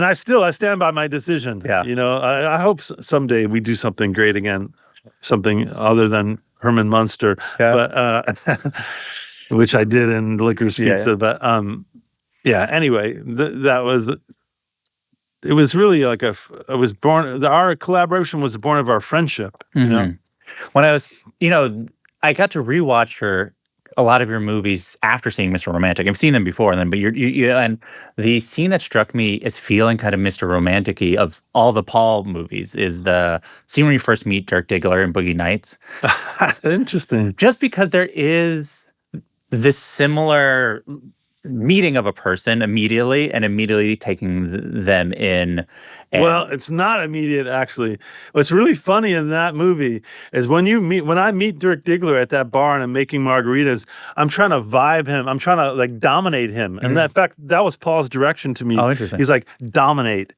I stand by my decision. Yeah. I hope someday we do something great again, something other than Herman Munster, but which I did in Licorice Pizza. But anyway, that was it was really like our collaboration was born of our friendship. You know? When I was, I got to rewatch a lot of your movies after seeing Mr. Romantic. I've seen them before, but and the scene that struck me as feeling kind of Mr. Romantic-y of all the Paul movies is the scene when you first meet Dirk Diggler in Boogie Nights. Interesting. Just because there is this similar meeting of a person immediately and immediately taking them in. Well, it's not immediate, actually. What's really funny in that movie is when I meet Dirk Diggler at that bar and I'm making margaritas, I'm trying to vibe him. I'm trying to like dominate him. And in fact, that was Paul's direction to me. Oh, interesting. He's like, dominate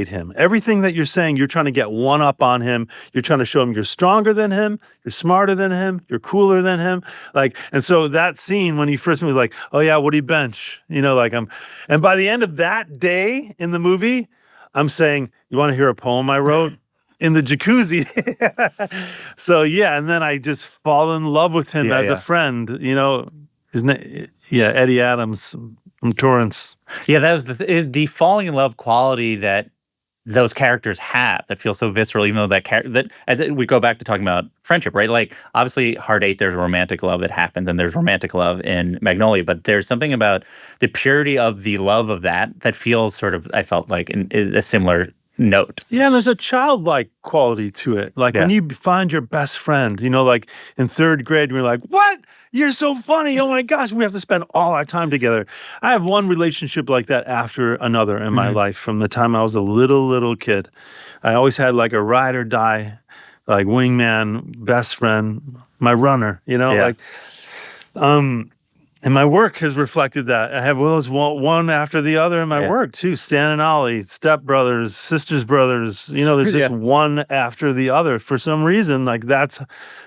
him. Everything that you're saying, you're trying to get one up on him. You're trying to show him you're stronger than him, you're smarter than him, you're cooler than him. Like, and so that scene when he first was like, oh yeah, Woody Bench, and by the end of that day in the movie, I'm saying, you want to hear a poem I wrote? In the jacuzzi. So yeah, and then I just fall in love with him as a friend, his name, Eddie Adams from Torrance. Yeah, that was is the falling in love quality that those characters have that feels so visceral, even though we go back to talking about friendship, right? Like, obviously, Hard Eight, there's romantic love that happens, and there's romantic love in Magnolia, but there's something about the purity of the love of that feels sort of, I felt like, in a similar note. Yeah, and there's a childlike quality to it. Like when you find your best friend, like in third grade, you're like, what? You're so funny. Oh my gosh, we have to spend all our time together. I have one relationship like that after another in my life from the time I was a little kid. I always had like a ride or die, like wingman, best friend, my runner, and my work has reflected that. I have those one after the other in my work too. Stan and Ollie, Step Brothers, Sisters Brothers. There's just one after the other. For some reason, like that's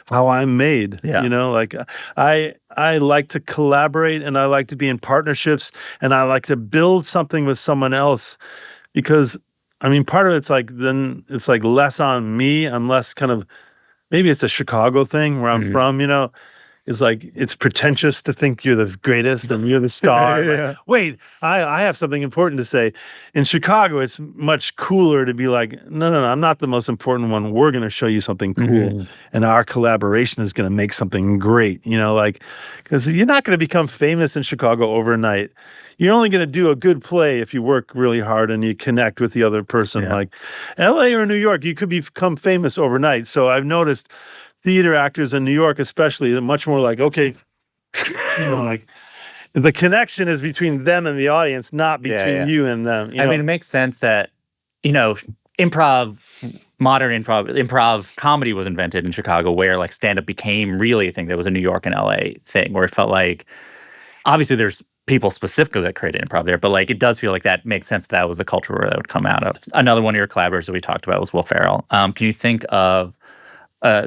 how I'm made. Yeah. Like I like to collaborate and I like to be in partnerships and I like to build something with someone else because part of it's like then it's like less on me. I'm less kind of maybe it's a Chicago thing where I'm from. Is like it's pretentious to think you're the greatest and you're the star. Like, wait, I have something important to say. In Chicago, it's much cooler to be like, no, I'm not the most important one. We're going to show you something cool, and our collaboration is going to make something great. Because you're not going to become famous in Chicago overnight. You're only going to do a good play if you work really hard and you connect with the other person. Yeah. Like L.A. or New York, you could become famous overnight. So I've noticed theater actors in New York especially are much more like, okay, like the connection is between them and the audience, not between you and them. It makes sense that, modern improv comedy was invented in Chicago where like stand-up became really a thing that was a New York and LA thing where it felt like, obviously there's people specifically that created improv there, but like it does feel like that makes sense that was the culture where that would come out of. Another one of your collaborators that we talked about was Will Ferrell. Can you think of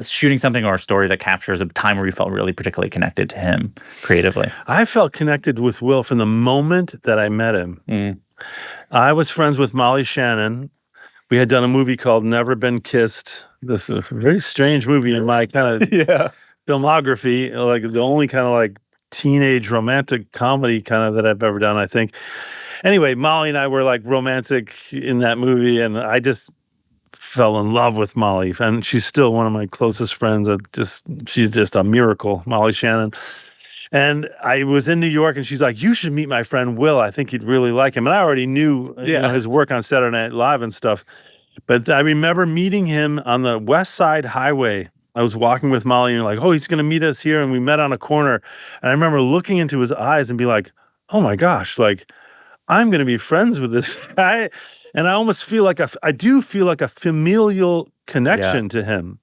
shooting something or a story that captures a time where you felt really particularly connected to him creatively? I felt connected with Will from the moment that I met him. I was friends with Molly Shannon. We had done a movie called Never Been Kissed. This is a very strange movie in my kind of filmography, like the only kind of like teenage romantic comedy kind of that I've ever done, I think. Anyway, Molly and I were like romantic in that movie, and I just fell in love with Molly, and she's still one of my closest friends. She's just a miracle, Molly Shannon. And I was in New York, and she's like, "You should meet my friend Will. I think you'd really like him." And I already knew his work on Saturday Night Live and stuff. But I remember meeting him on the West Side Highway. I was walking with Molly, and like, "Oh, he's going to meet us here," and we met on a corner. And I remember looking into his eyes and be like, "Oh my gosh, like I'm going to be friends with this guy." And I almost feel like I do feel like a familial connection to him.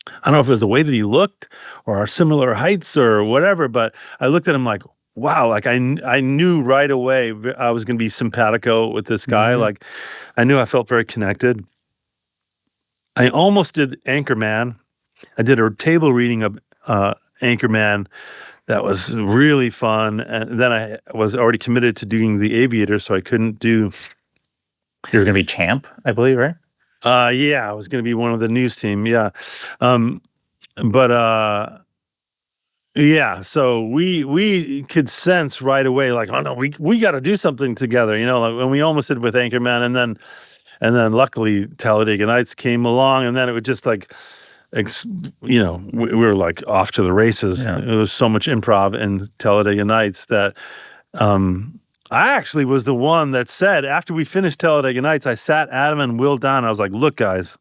I don't know if it was the way that he looked or our similar heights or whatever, but I looked at him like, wow, like I knew right away I was going to be simpatico with this guy. Like I knew I felt very connected. I almost did Anchorman. I did a table reading of Anchorman. That was really fun. And then I was already committed to doing The Aviator, so I couldn't do... You were going to be Champ, I believe, right? Yeah, I was going to be one of the news team. Yeah. But Yeah, so we could sense right away, like, oh no, we got to do something together, like when we almost did with Anchorman, and then luckily Talladega Nights came along, and then it would just like, we were like off to the races. Yeah. There was so much improv in Talladega Nights that I actually was the one that said, after we finished Talladega Nights, I sat Adam and Will down. I was like, look, guys,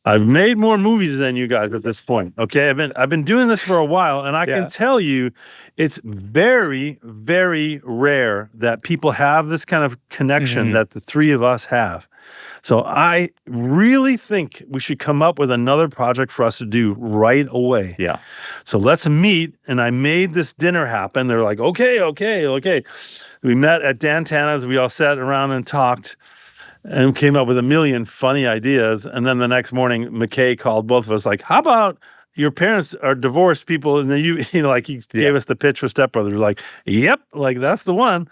I've made more movies than you guys at this point. Okay, I've been doing this for a while, and I can tell you, it's very, very rare that people have this kind of connection that the three of us have. So I really think we should come up with another project for us to do right away. Yeah. So let's meet, and I made this dinner happen. They're like, okay. We met at Dan Tana's. We all sat around and talked, and came up with a million funny ideas. And then the next morning, McKay called both of us like, how about your parents are divorced people? And then he gave us the pitch for Step Brothers. We're like, yep, like that's the one.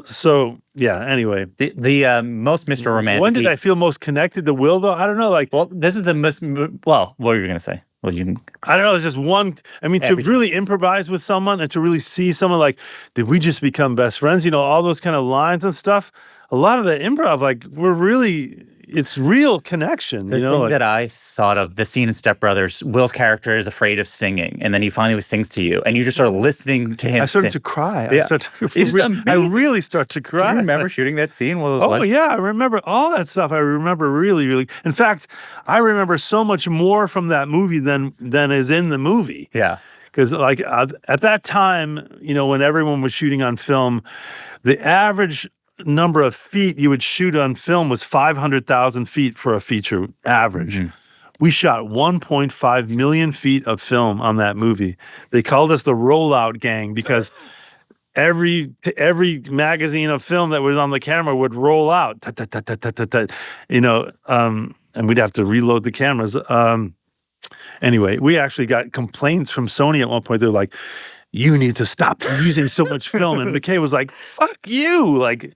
So yeah, anyway. The most Mr. Romantic. When did I feel most connected to Will though? I don't know. Like, well, this is the most, well, what were you going to say? Well, you can. I don't know. It's just one. I mean, to really improvise with someone and to really see someone like, did we just become best friends? All those kind of lines and stuff. A lot of the improv, like, it's real connection. The thing that I thought of, the scene in Step Brothers, Will's character is afraid of singing, and then he finally sings to you, and you just start listening to him. I started to cry. Yeah. I really start to cry. Do you remember shooting that scene? Yeah, I remember all that stuff. I remember really, really. In fact, I remember so much more from that movie than is in the movie. Yeah. Because at that time, when everyone was shooting on film, the average number of feet you would shoot on film was 500,000 feet for a feature average. Mm-hmm. We shot 1.5 million feet of film on that movie. They called us the Rollout Gang because every magazine of film that was on the camera would roll out, and we'd have to reload the cameras. Anyway, we actually got complaints from Sony at one point. They're like, you need to stop using so much film. And McKay was like, fuck you. Like,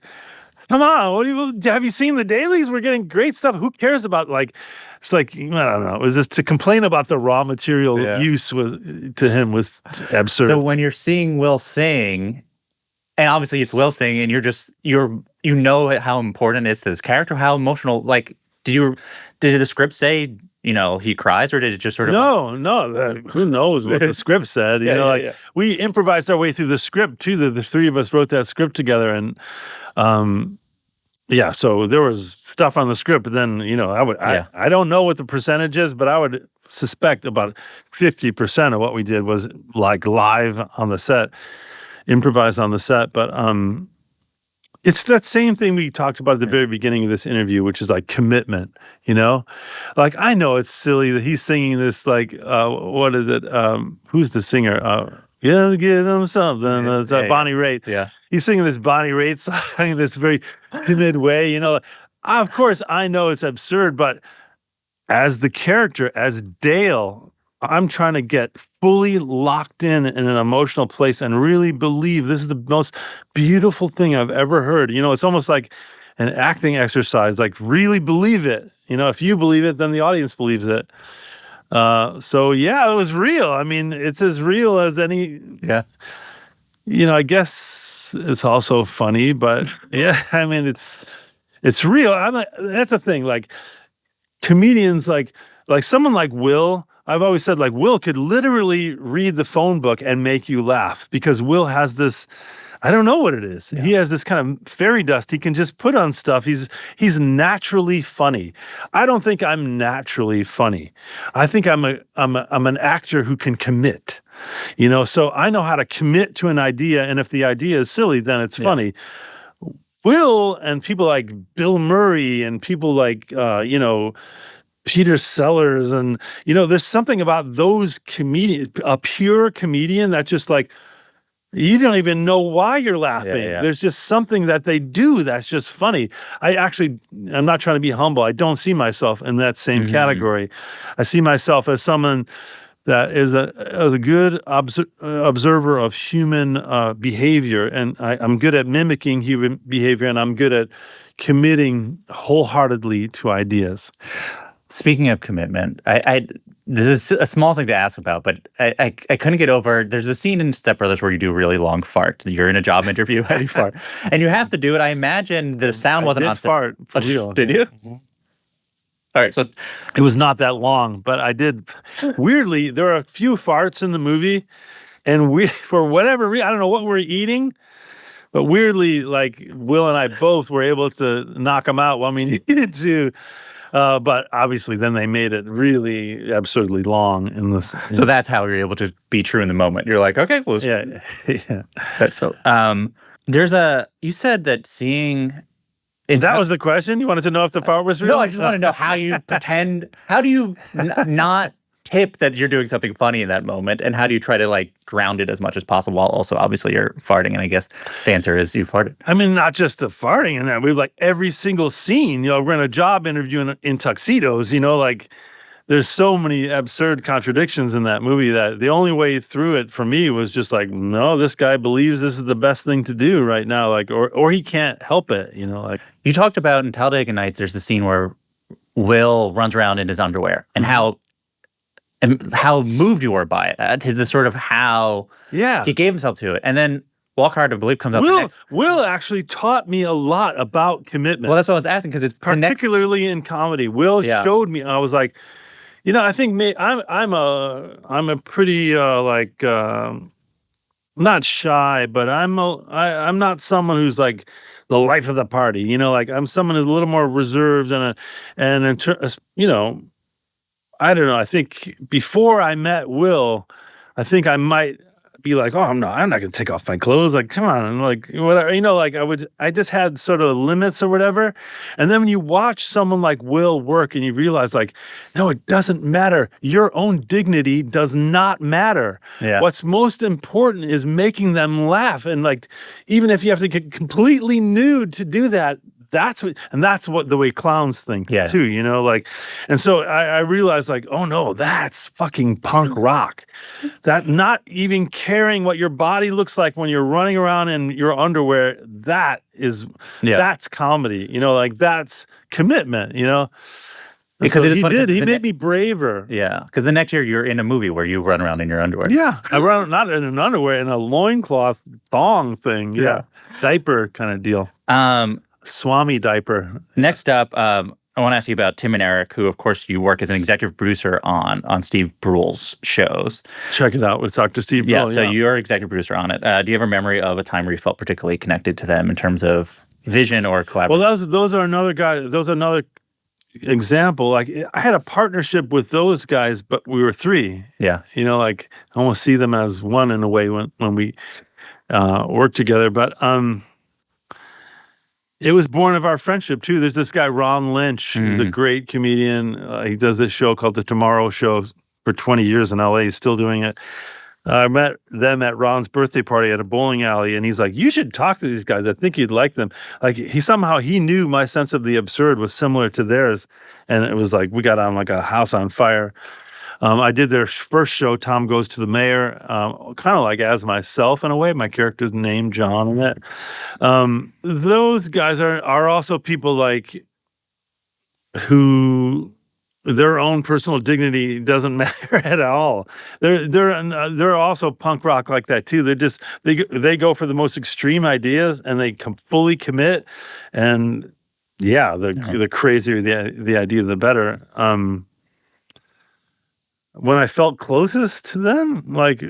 come on. Have you seen the dailies? We're getting great stuff. Who cares about, it's like, I don't know. It was just to complain about the raw material use to him was absurd. So when you're seeing Will sing, and obviously it's Will singing, and you know how important it is to this character, how emotional, like, did the script say, he cries, or did it just sort of... No. Who knows what the script said? We improvised our way through the script too. The three of us wrote that script together, and so there was stuff on the script. But then I don't know what the percentage is, but I would suspect about 50% of what we did was like live on the set, improvised on the set. But it's that same thing we talked about at the very beginning of this interview, which is like commitment, Like, I know it's silly that he's singing this, like, what is it? Who's the singer? Yeah, give him something. It's Bonnie Raitt. Yeah. He's singing this Bonnie Raitt song in this very timid way, Of course, I know it's absurd, but as the character, as Dale, I'm trying to get fully locked in an emotional place and really believe this is the most beautiful thing I've ever heard. It's almost like an acting exercise, like really believe it. If you believe it, then the audience believes it. So yeah, it was real. I mean, it's as real as any. Yeah. I guess it's also funny, but yeah, I mean, it's real. That's the thing. Like comedians, like someone like Will. I've always said, like, Will could literally read the phone book and make you laugh because Will has this, I don't know what it is. Yeah. He has this kind of fairy dust he can just put on stuff. He's naturally funny. I don't think I'm naturally funny. I think I'm an actor who can commit. So I know how to commit to an idea, and if the idea is silly, then it's funny. Will and people like Bill Murray and people like Peter Sellers, and there's something about those comedians, a pure comedian that's just like, you don't even know why you're laughing. Yeah. There's just something that they do that's just funny. I'm not trying to be humble. I don't see myself in that same category. I see myself as someone that is a good observer of human behavior, and I'm good at mimicking human behavior, and I'm good at committing wholeheartedly to ideas. Speaking of commitment, this is a small thing to ask about, but I couldn't get over. There's a scene in Step Brothers where you do a really long fart. You're in a job interview and you fart, and you have to do it. I imagine the sound wasn't on. Fart for real. Did you? Mm-hmm. All right, so it was not that long, but I did. Weirdly, there are a few farts in the movie, and we, for whatever reason, I don't know what we're eating, but weirdly, like Will and I both were able to knock them out when we needed to. But obviously, then they made it really absurdly long in this. So that's how you're able to be true in the moment. You're like, okay, well, yeah. That's so. You said that seeing. That was the question? You wanted to know if the fart was real? No, I just want to know how you pretend. How do you not tip that you're doing something funny in that moment, and how do you try to like ground it as much as possible while also obviously you're farting? And I guess the answer is you farted. I mean, not just the farting in that. We have like every single scene. We're in a job interview in tuxedos. Like there's so many absurd contradictions in that movie that the only way through it for me was just like, no, this guy believes this is the best thing to do right now. Like, or he can't help it. Like you talked about in Talladega Nights. There's the scene where Will runs around in his underwear and how moved you were by it, to the sort of how he gave himself to it. And then Walk Hard, I believe, comes out Will actually taught me a lot about commitment. Well, that's what I was asking, because it's particularly in comedy. Will showed me, and I was like, I think I'm a pretty not shy, but I'm not someone who's like the life of the party. Like I'm someone who's a little more reserved I don't know. I think before I met Will, I think I might be like, oh, I'm not going to take off my clothes. Like, come on. And like, whatever, like I just had sort of limits or whatever. And then when you watch someone like Will work and you realize like, no, it doesn't matter. Your own dignity does not matter. Yeah. What's most important is making them laugh. And like, even if you have to get completely nude to do that, that's what the way clowns think too, and so I realized like, oh no, that's fucking punk rock. That not even caring what your body looks like when you're running around in your underwear, that's comedy, like that's commitment, Because so he made me braver. Yeah, because the next year you're in a movie where you run around in your underwear. Yeah, I run not in an underwear, in a loincloth thong thing. Yeah. Diaper kind of deal. Swami diaper. Next up, I want to ask you about Tim and Eric, who, of course, you work as an executive producer on Steve Brul's shows. Check it out with Dr. Steve Brule. So you're executive producer on it. Do you have a memory of a time where you felt particularly connected to them in terms of vision or collaboration? Well, those are another guy. Those are another example. Like I had a partnership with those guys, but we were three. Yeah. Like I almost see them as one in a way when we work together. But it was born of our friendship, too. There's this guy, Ron Lynch, who's a great comedian. He does this show called The Tomorrow Show for 20 years in L.A. He's still doing it. I met them at Ron's birthday party at a bowling alley, and he's like, you should talk to these guys. I think you'd like them. Like, he knew my sense of the absurd was similar to theirs, and it was like, we got on like a house on fire. I did their first show, Tom Goes to the Mayor, kind of like as myself in a way. My character's named John in it. Those guys are also people like who their own personal dignity doesn't matter at all. They're also punk rock like that too. They go for the most extreme ideas and they fully commit. And the crazier the idea, the better. When I felt closest to them, like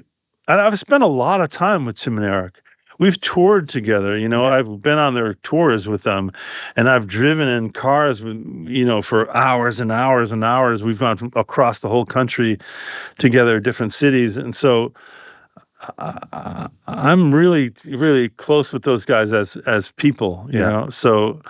I've spent a lot of time with Tim and Eric. We've toured together, I've been on their tours with them, and I've driven in cars with, for hours and hours and hours. We've gone across the whole country together, different cities. And so I'm really, really close with those guys as people, so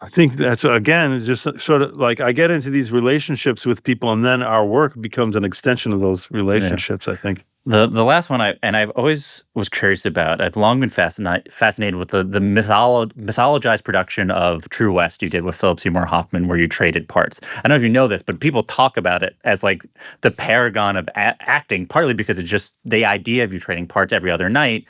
I think that's, again, just sort of like I get into these relationships with people and then our work becomes an extension of those relationships, I think. The last one I've always was curious about. I've long been fascinated with the mythologized production of True West you did with Philip Seymour Hoffman, where you traded parts. I don't know if you know this, but people talk about it as like the paragon of acting, partly because it's just the idea of you trading parts every other night,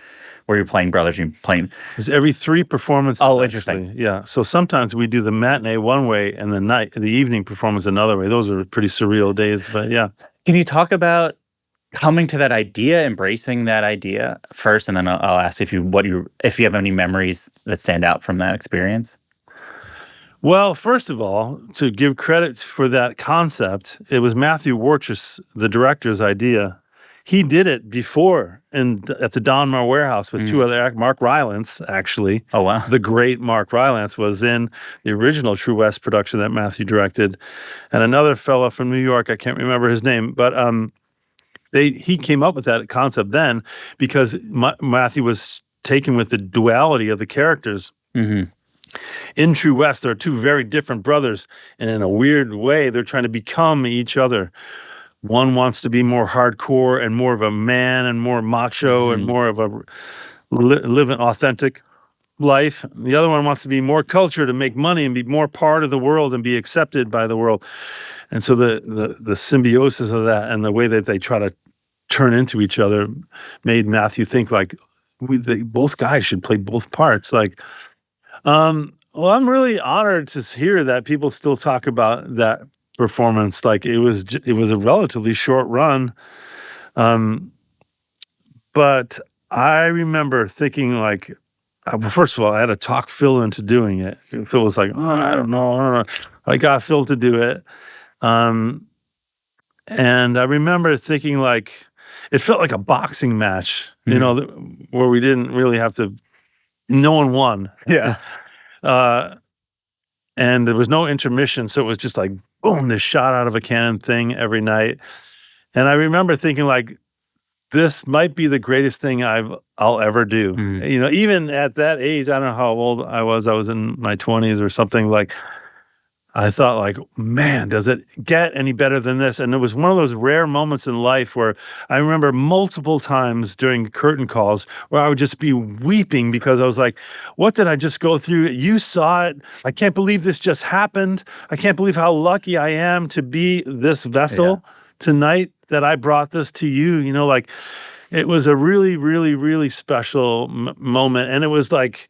where you're playing brothers, you're playing. It's every 3 performances. Oh, interesting. Actually. Yeah. So sometimes we do the matinee one way and the evening performance another way. Those are pretty surreal days, but yeah. Can you talk about coming to that idea, embracing that idea first, and then I'll ask if you have any memories that stand out from that experience? Well, first of all, to give credit for that concept, it was Matthew Warchus, the director's idea. He did it before at the Donmar Warehouse with 2 other actors. Mark Rylance, actually. Oh, wow. The great Mark Rylance was in the original True West production that Matthew directed. And another fellow from New York, I can't remember his name, but he came up with that concept then because Matthew was taken with the duality of the characters. Mm-hmm. In True West, there are 2 very different brothers, and in a weird way, they're trying to become each other. One wants to be more hardcore and more of a man and more macho and more of a live an authentic life. The other one wants to be more cultured and make money and be more part of the world and be accepted by the world. And so the symbiosis of that and the way that they try to turn into each other made Matthew think like both guys should play both parts. Like, well, I'm really honored to hear that people still talk about that performance. Like it was a relatively short run, but I remember thinking like, well, first of all, I had to talk Phil into doing it. Phil was like, oh, I don't know. I got Phil to do it. And I remember thinking like, it felt like a boxing match, you know, where we didn't really have to, no one won. Yeah. And there was no intermission. So it was just like, boom, this shot out of a cannon thing every night. And I remember thinking like, this might be the greatest thing I'll ever do. You know, even at that age, I don't know how old I was in my 20s or something. Like, I thought like, man, does it get any better than this? And it was one of those rare moments in life where I remember multiple times during curtain calls where I would just be weeping because I was like, what did I just go through? You saw it. I can't believe this just happened. I can't believe how lucky I am to be this vessel tonight that I brought this to you. You know, like it was a really, really, really special moment. And it was like,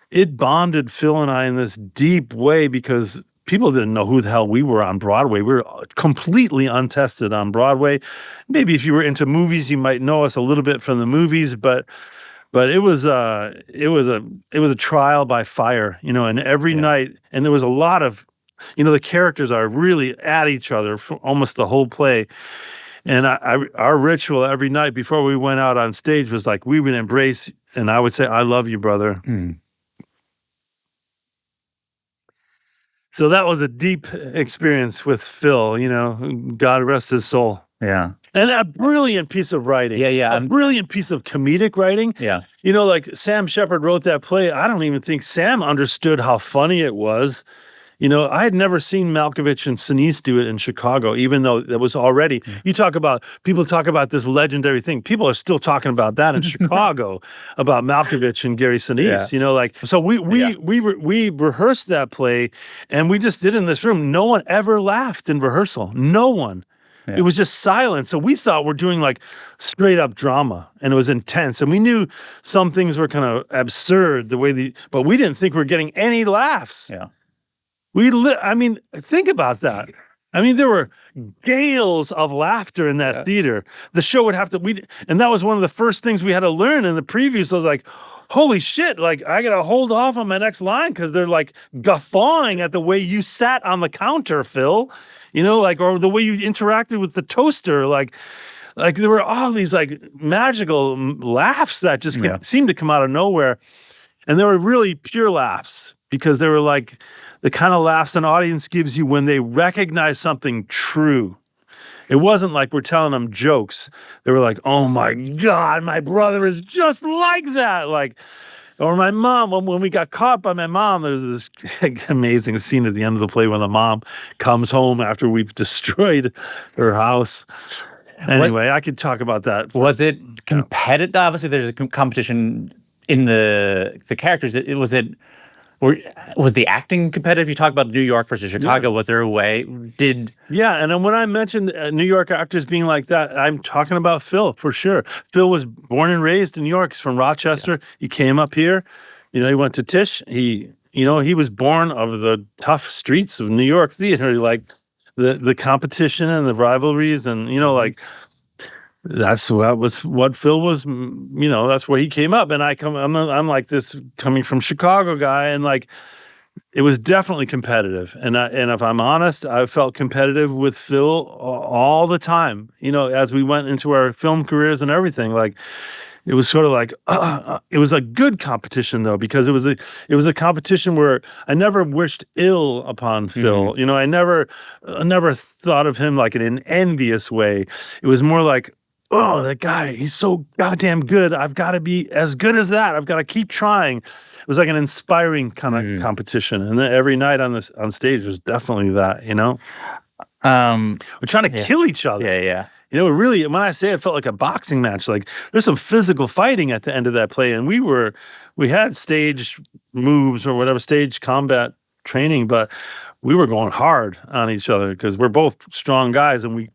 it bonded Phil and I in this deep way because people didn't know who the hell we were on Broadway. We were completely untested on Broadway. Maybe if you were into movies, you might know us a little bit from the movies, but it was a trial by fire, you know, and every night, and there was a lot of, you know, the characters are really at each other for almost the whole play. And our ritual every night before we went out on stage was like, we would embrace, and I would say, I love you, brother. So that was a deep experience with Phil, you know, God rest his soul. Yeah. And a brilliant piece of writing. Yeah. A brilliant piece of comedic writing. Yeah. You know, like Sam Shepard wrote that play. I don't even think Sam understood how funny it was. You know, I had never seen Malkovich and Sinise do it in Chicago, even though it was already, people talk about this legendary thing. People are still talking about that in Chicago, about Malkovich and Gary Sinise, you know, like, so we rehearsed that play and we just did it in this room. No one ever laughed in rehearsal. No one. Yeah. It was just silent. So we thought we're doing like straight up drama and it was intense. And we knew some things were kind of absurd but we didn't think we were getting any laughs. Yeah. I mean, think about that. I mean, there were gales of laughter in that theater. The show would have to, and that was one of the first things we had to learn in the previews. I was like, holy shit, like I got to hold off on my next line because they're like guffawing at the way you sat on the counter, Phil, you know, like, or the way you interacted with the toaster. Like there were all these like magical laughs that just seemed to come out of nowhere. And they were really pure laughs because they were like, the kind of laughs an audience gives you when they recognize something true. It wasn't like we're telling them jokes. They were like, oh my God, my brother is just like that. Like, or my mom, when we got caught by my mom, there's this amazing scene at the end of the play when the mom comes home after we've destroyed her house. Anyway, I could talk about that. Was it competitive? Obviously, there's a competition in the characters. Was the acting competitive? You talk about New York versus Chicago. Yeah. Was there a way? Yeah, and then when I mentioned New York actors being like that, I'm talking about Phil for sure. Phil was born and raised in New York. He's from Rochester. Yeah. He came up here. He went to Tisch. He was born of the tough streets of New York theater, like the competition and the rivalries, and like. That's what Phil was, that's where he came up. And I'm like this coming from Chicago guy, and like it was definitely competitive. And if I'm honest, I felt competitive with Phil all the time, as we went into our film careers and everything. Like it was sort of like it was a good competition though, because it was a competition where I never wished ill upon Phil. I never thought of him like in an envious way. It was more like, oh, that guy, he's so goddamn good. I've got to be as good as that. I've got to keep trying. It was like an inspiring kind of competition. And then every night on stage was definitely that, We're trying to kill each other. Yeah. Really, when I say it felt like a boxing match, like there's some physical fighting at the end of that play. And we had stage moves or whatever, stage combat training, but we were going hard on each other because we're both strong guys, and we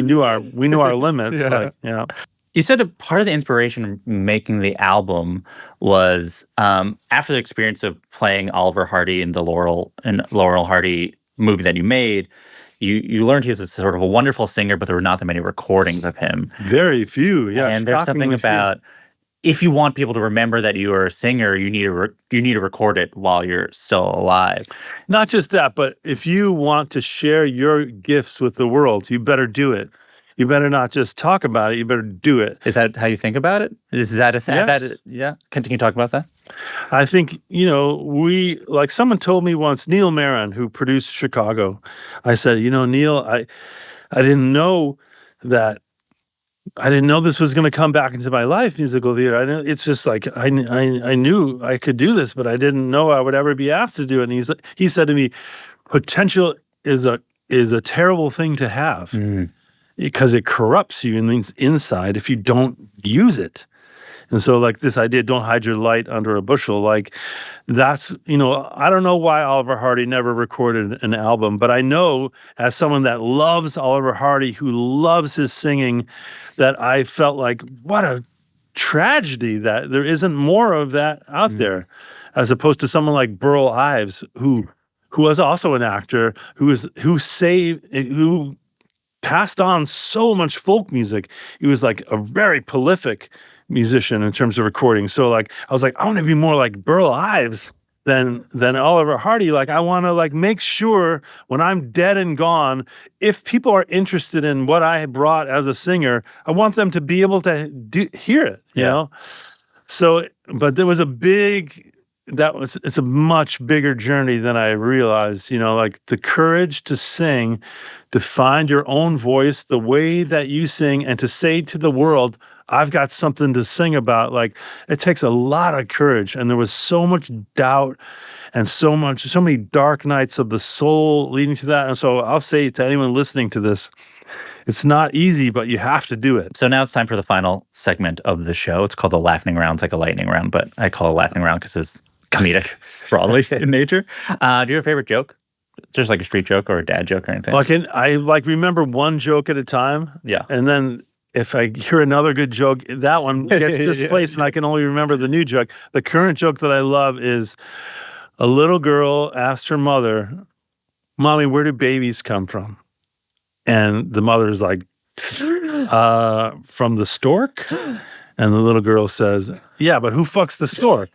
knew our limits. Yeah. You said a part of the inspiration of making the album was after the experience of playing Oliver Hardy in the Laurel Hardy movie that you made. You learned he was a sort of a wonderful singer, but there were not that many recordings of him. Very few, yeah. And there's something about if you want people to remember that you are a singer, you need to record it while you're still alive. Not just that, but if you want to share your gifts with the world, you better do it. You better not just talk about it. You better do it. Is that how you think about it? Is that a thing? Yes. Yeah. Can you talk about that? I think, like someone told me once, Neil Maron, who produced Chicago, I said, Neil, I didn't know that. I didn't know this was going to come back into my life, musical theater. It's just like I knew I could do this, but I didn't know I would ever be asked to do it. And he said to me, "Potential is a terrible thing to have because it corrupts you inside if you don't use it." And so, like this idea, don't hide your light under a bushel. Like that's, I don't know why Oliver Hardy never recorded an album, but I know as someone that loves Oliver Hardy, who loves his singing, that I felt like, what a tragedy that there isn't more of that out there, as opposed to someone like Burl Ives, who was also an actor, who passed on so much folk music. He was like a very prolific musician in terms of recording. So like I was like, I want to be more like Burl Ives than Oliver Hardy. Like I want to like make sure when I'm dead and gone, if people are interested in what I brought as a singer, I want them to be able to hear it, you know? So, but there was it's a much bigger journey than I realized, like the courage to sing, to find your own voice, the way that you sing, and to say to the world, I've got something to sing about. Like it takes a lot of courage. And there was so much doubt and so many dark nights of the soul leading to that. And so I'll say to anyone listening to this, it's not easy, but you have to do it. So now it's time for the final segment of the show. It's called the Laughening Round. It's like a lightning round, but I call it Laughening Round because it's comedic broadly in nature. Do you have a favorite joke? Just like a street joke or a dad joke or anything? Well, I remember one joke at a time. Yeah. And then if I hear another good joke, that one gets displaced and I can only remember the new joke. The current joke that I love is a little girl asked her mother, "Mommy, where do babies come from?" And the mother's like, "From the stork?" And the little girl says, "Yeah, but who fucks the stork?"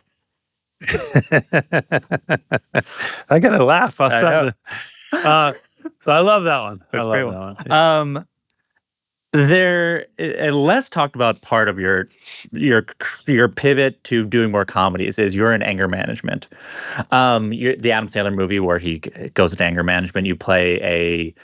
I gotta laugh outside. So I love that one. That's I love that one. There, a less talked about part of your pivot to doing more comedies is you're in anger management. The Adam Sandler movie where he goes into anger management, you play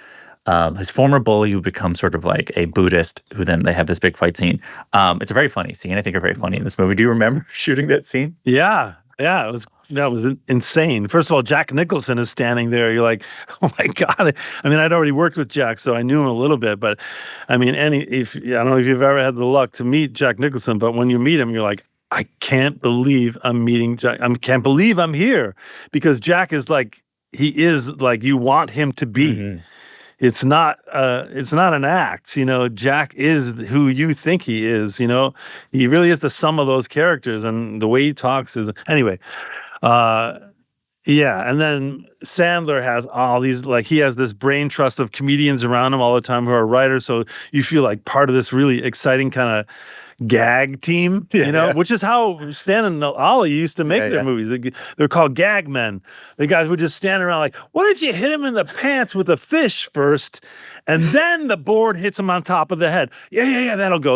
his former bully who becomes sort of like a Buddhist, who then they have this big fight scene. It's a very funny scene. I think you're very funny in this movie. Do you remember shooting that scene? Yeah. Yeah, that was insane. First of all, Jack Nicholson is standing there. You're like, oh my God. I mean, I'd already worked with Jack, so I knew him a little bit. But I mean, I don't know if you've ever had the luck to meet Jack Nicholson, but when you meet him, you're like, I can't believe I'm meeting Jack. I can't believe I'm here, because Jack is like, he is like you want him to be. Mm-hmm. It's not an act, Jack is who you think he is, he really is the sum of those characters, and the way he talks is anyway. Yeah. And then Sandler has all these, like, he has this brain trust of comedians around him all the time who are writers. So you feel like part of this really exciting kind of gag team, which is how Stan and Ollie used to make their movies. They're called gag men. The guys would just stand around like, what if you hit him in the pants with a fish first, and then the board hits him on top of the head? Yeah, that'll go.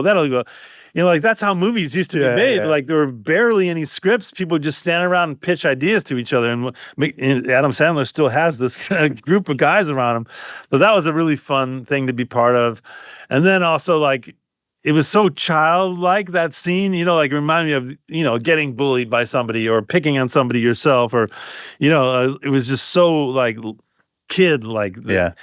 Like, that's how movies used to be made. Yeah. Like, there were barely any scripts. People would just stand around and pitch ideas to each other. And Adam Sandler still has this group of guys around him. So that was a really fun thing to be part of. And then also, like, it was so childlike, that scene, like, remind me of, getting bullied by somebody or picking on somebody yourself, or, it was just so, like, kid, like the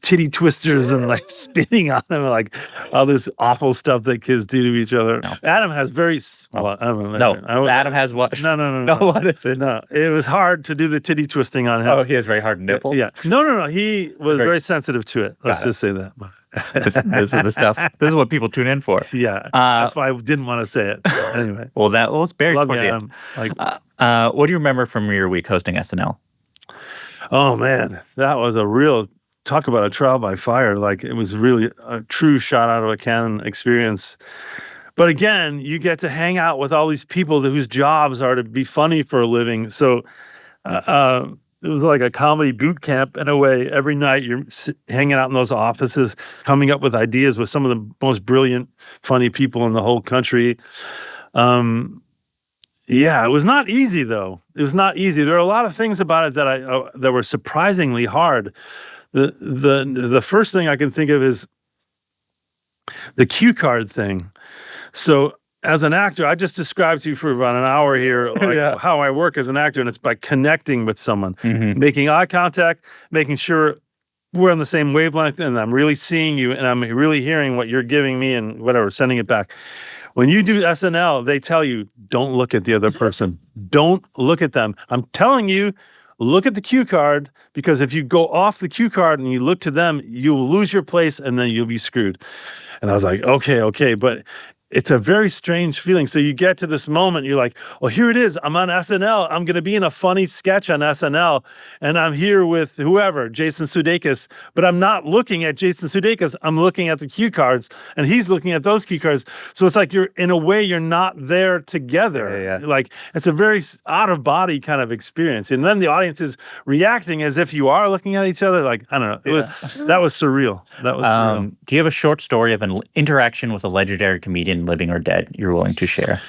titty twisters and like spitting on him, and like all this awful stuff that kids do to each other. No. Adam has Adam has what? No. What is it? No, it was hard to do the titty twisting on him. Oh, he has very hard nipples? Yeah. No. He was very sensitive to it. Let's just say that. This is the stuff. This is what people tune in for. Yeah. That's why I didn't want to say it. Anyway. Well, it's buried towards the end. What do you remember from your week hosting SNL? Oh, man, that was a real, talk about a trial by fire. Like, it was really a true shot out of a cannon experience. But again, you get to hang out with all these people whose jobs are to be funny for a living. So it was like a comedy boot camp in a way. Every night you're hanging out in those offices, coming up with ideas with some of the most brilliant, funny people in the whole country. Yeah, it was not easy, though. It was not easy. There are a lot of things about it that were surprisingly hard. The first thing I can think of is the cue card thing. So as an actor, I just described to you for about an hour here how I work as an actor, and it's by connecting with someone, making eye contact, making sure we're on the same wavelength, and I'm really seeing you, and I'm really hearing what you're giving me, and whatever, sending it back. When you do SNL, they tell you, don't look at the other person. Don't look at them. I'm telling you, look at the cue card, because if you go off the cue card and you look to them, you'll lose your place and then you'll be screwed. And I was like, okay. But it's a very strange feeling. So you get to this moment, you're like, well, here it is. I'm on SNL. I'm going to be in a funny sketch on SNL. And I'm here with whoever, Jason Sudeikis. But I'm not looking at Jason Sudeikis. I'm looking at the cue cards. And he's looking at those cue cards. So it's like in a way, you're not there together. Yeah. Like, it's a very out-of-body kind of experience. And then the audience is reacting as if you are looking at each other. Like, I don't know. That was surreal. Do you have a short story of an interaction with a legendary comedian, living or dead, you're willing to share?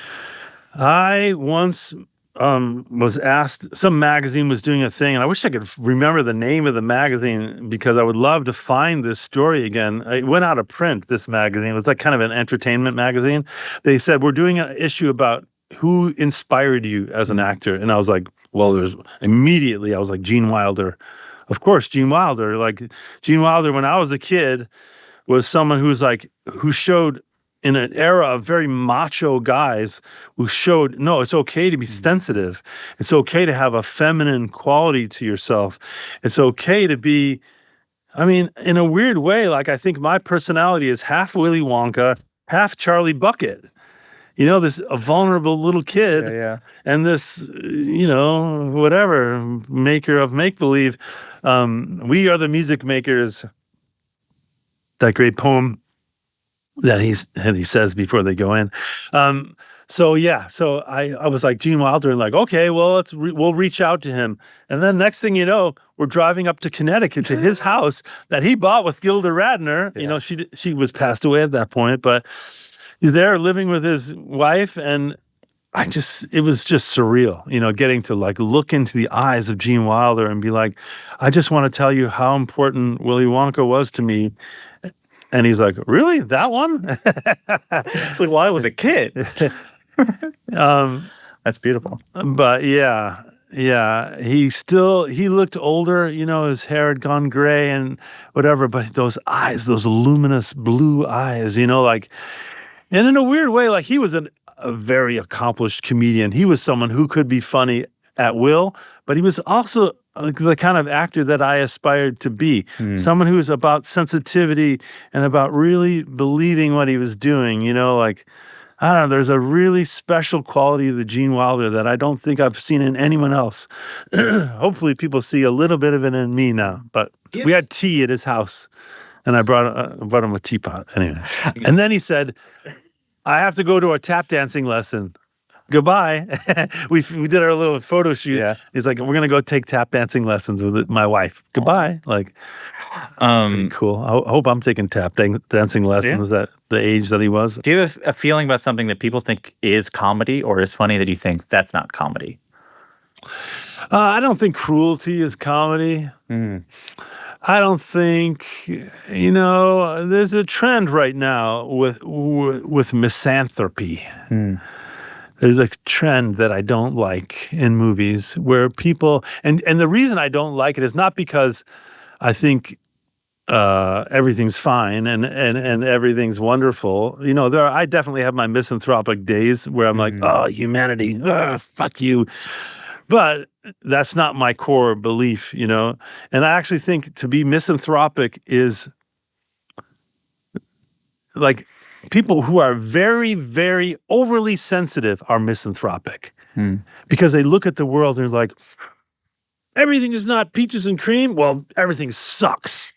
I once was asked, some magazine was doing a thing, and I wish I could remember the name of the magazine, because I would love to find this story again. It went out of print, this magazine. It was like kind of an entertainment magazine. They said, we're doing an issue about who inspired you as an actor. And I was like, well, immediately I was like, Gene Wilder. Of course, Gene Wilder. Like, Gene Wilder, when I was a kid, was someone who showed, in an era of very macho guys, who showed, no, it's okay to be sensitive. It's okay to have a feminine quality to yourself. It's okay to be, I mean, in a weird way, like, I think my personality is half Willy Wonka, half Charlie Bucket. This a vulnerable little kid, and this, whatever, maker of make-believe. We are the music makers. That great poem that he says before they go in. So I was like Gene Wilder, and like, okay, well, we'll reach out to him. And then next thing you know, we're driving up to Connecticut to his house that he bought with Gilda Radner. Yeah. She was passed away at that point, but he's there living with his wife, and it was just surreal, getting to like look into the eyes of Gene Wilder and be like, I just want to tell you how important Willy Wonka was to me. And he's like, really? That one? Like, well, I was a kid. That's beautiful. But yeah, he looked older, his hair had gone gray and whatever, but those eyes, those luminous blue eyes, like, and in a weird way, like he was a very accomplished comedian. He was someone who could be funny at will, but he was also the kind of actor that I aspired to be. Someone who was about sensitivity and about really believing what he was doing, like, I don't know, there's a really special quality of the Gene Wilder that I don't think I've seen in anyone else. Hopefully people see a little bit of it in me now. But we had tea at his house, and I brought him a teapot anyway. And then he said, I have to go to a tap dancing lesson. Goodbye. we did our little photo shoot. Yeah. He's like, we're going to go take tap dancing lessons with my wife. Goodbye. Like, pretty cool. I hope I'm taking tap dancing lessons at the age that he was. Do you have a feeling about something that people think is comedy or is funny that you think that's not comedy? I don't think cruelty is comedy. I don't think, there's a trend right now with misanthropy. There's a trend that I don't like in movies where people, and the reason I don't like it is not because I think everything's fine and everything's wonderful. I definitely have my misanthropic days where I'm like, oh, humanity, fuck you. But that's not my core belief, And I actually think to be misanthropic is like people who are very, very overly sensitive are misanthropic because they look at the world and they're like, everything is not peaches and cream. Well, everything sucks.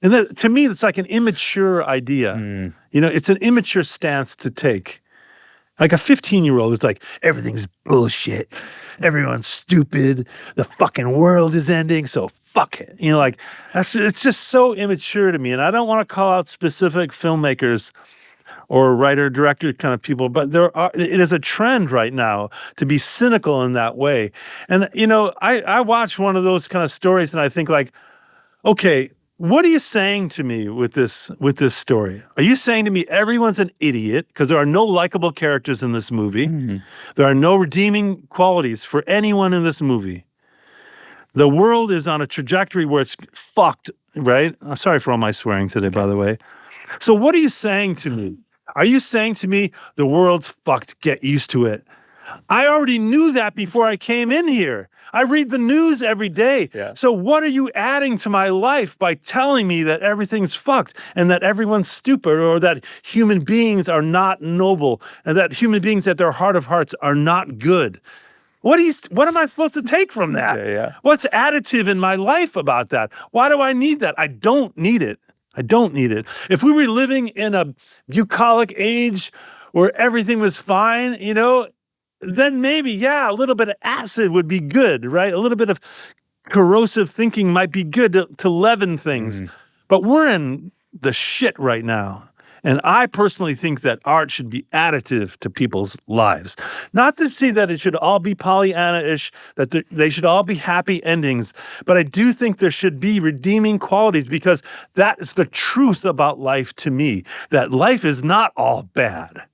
And that, to me, it's like an immature idea. It's an immature stance to take. Like a 15-year-old is like, everything's bullshit. Everyone's stupid. The fucking world is ending, so fuck it. It's just so immature to me. And I don't want to call out specific filmmakers or writer, director kind of people, but it is a trend right now to be cynical in that way. And, I watch one of those kind of stories and I think like, okay, what are you saying to me with this story? Are you saying to me everyone's an idiot because there are no likable characters in this movie? There are no redeeming qualities for anyone in this movie. The world is on a trajectory where it's fucked, right? I'm sorry for all my swearing today, by the way. So what are you saying to me? Are you saying to me the world's fucked, get used to it? I already knew that before I came in here. I read the news every day. Yeah. So what are you adding to my life by telling me that everything's fucked and that everyone's stupid or that human beings are not noble and that human beings at their heart of hearts are not good? What am I supposed to take from that? Yeah. What's additive in my life about that? Why do I need that? I don't need it. If we were living in a bucolic age where everything was fine, then maybe, a little bit of acid would be good, right? A little bit of corrosive thinking might be good to leaven things. But we're in the shit right now. And I personally think that art should be additive to people's lives. Not to say that it should all be Pollyanna-ish, that they should all be happy endings, but I do think there should be redeeming qualities because that is the truth about life to me, that life is not all bad.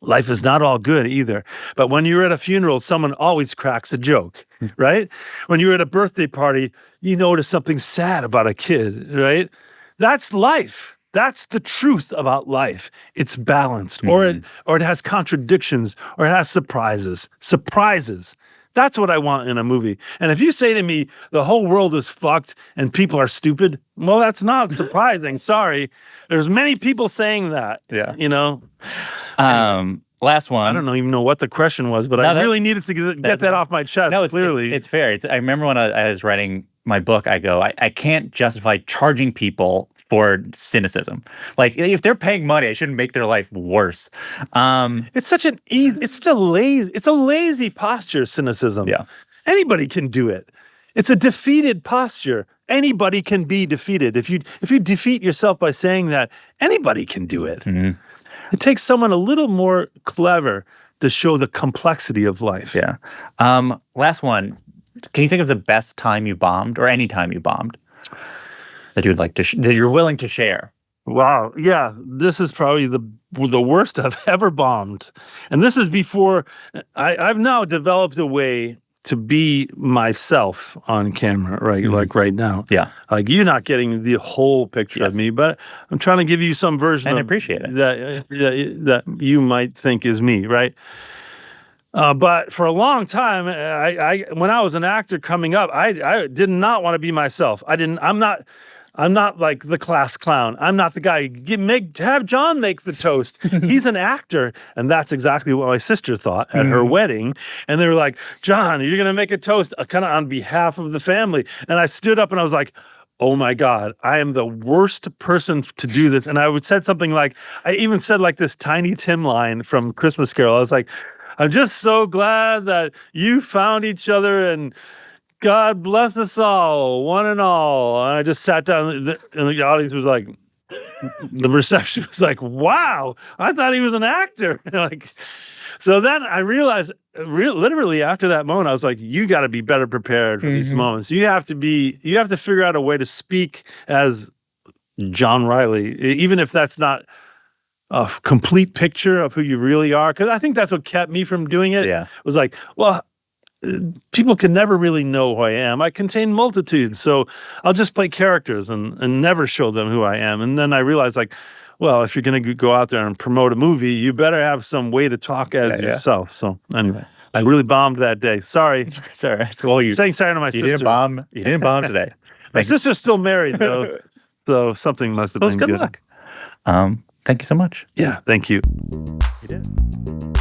Life is not all good either. But when you're at a funeral, someone always cracks a joke, right? When you're at a birthday party, you notice something sad about a kid, right? That's life. That's the truth about life. It's balanced, or it has contradictions, or it has surprises. Surprises. That's what I want in a movie. And if you say to me, the whole world is fucked and people are stupid, well, that's not surprising. Sorry. There's many people saying that. Yeah. Last one. I don't even know what the question was, but I really needed to get that off my chest. No, clearly. It's fair. I remember when I was writing my book, I can't justify charging people for cynicism. Like, if they're paying money, I shouldn't make their life worse. It's a lazy posture, cynicism. Yeah. Anybody can do it. It's a defeated posture. Anybody can be defeated. If you defeat yourself by saying that, anybody can do it. It takes someone a little more clever to show the complexity of life. Yeah. Last one. Can you think of the best time you bombed or any time you bombed that you'd like to that you're willing to share? Wow. Yeah. This is probably the worst I've ever bombed. And this is before I've now developed a way to be myself on camera, right? Like right now. Yeah. Like you're not getting the whole picture of me, but I'm trying to give you some version And of appreciate it. that you might think is me, right? But for a long time, I when I was an actor coming up, I did not want to be myself. I'm not like the class clown. I'm not the guy. Have John make the toast. He's an actor, and that's exactly what my sister thought at her wedding. And they were like, "John, you're gonna make a toast, kind of on behalf of the family." And I stood up and I was like, "Oh my God, I am the worst person to do this." And I would said something like, I even said like this Tiny Tim line from Christmas Carol. I was like, "I'm just so glad that you found each other and God bless us all, one and all." And I just sat down, and the audience was like, the reception was like, "Wow, I thought he was an actor." Like, so then I realized, literally after that moment, I was like, "You got to be better prepared for these moments. You have to figure out a way to speak as John Reilly, even if that's not a complete picture of who you really are." Because I think that's what kept me from doing it. Yeah. It was like, well, people can never really know who I am. I contain multitudes, so I'll just play characters and never show them who I am. And then I realized, like, well, if you're going to go out there and promote a movie, you better have some way to talk as yourself. So anyway, I really bombed that day. Sorry. It's all right. Well, Saying sorry to my sister. You didn't bomb today. My sister's still married, though, so something must have been Good luck. Thank you so much. Yeah, thank you. You did.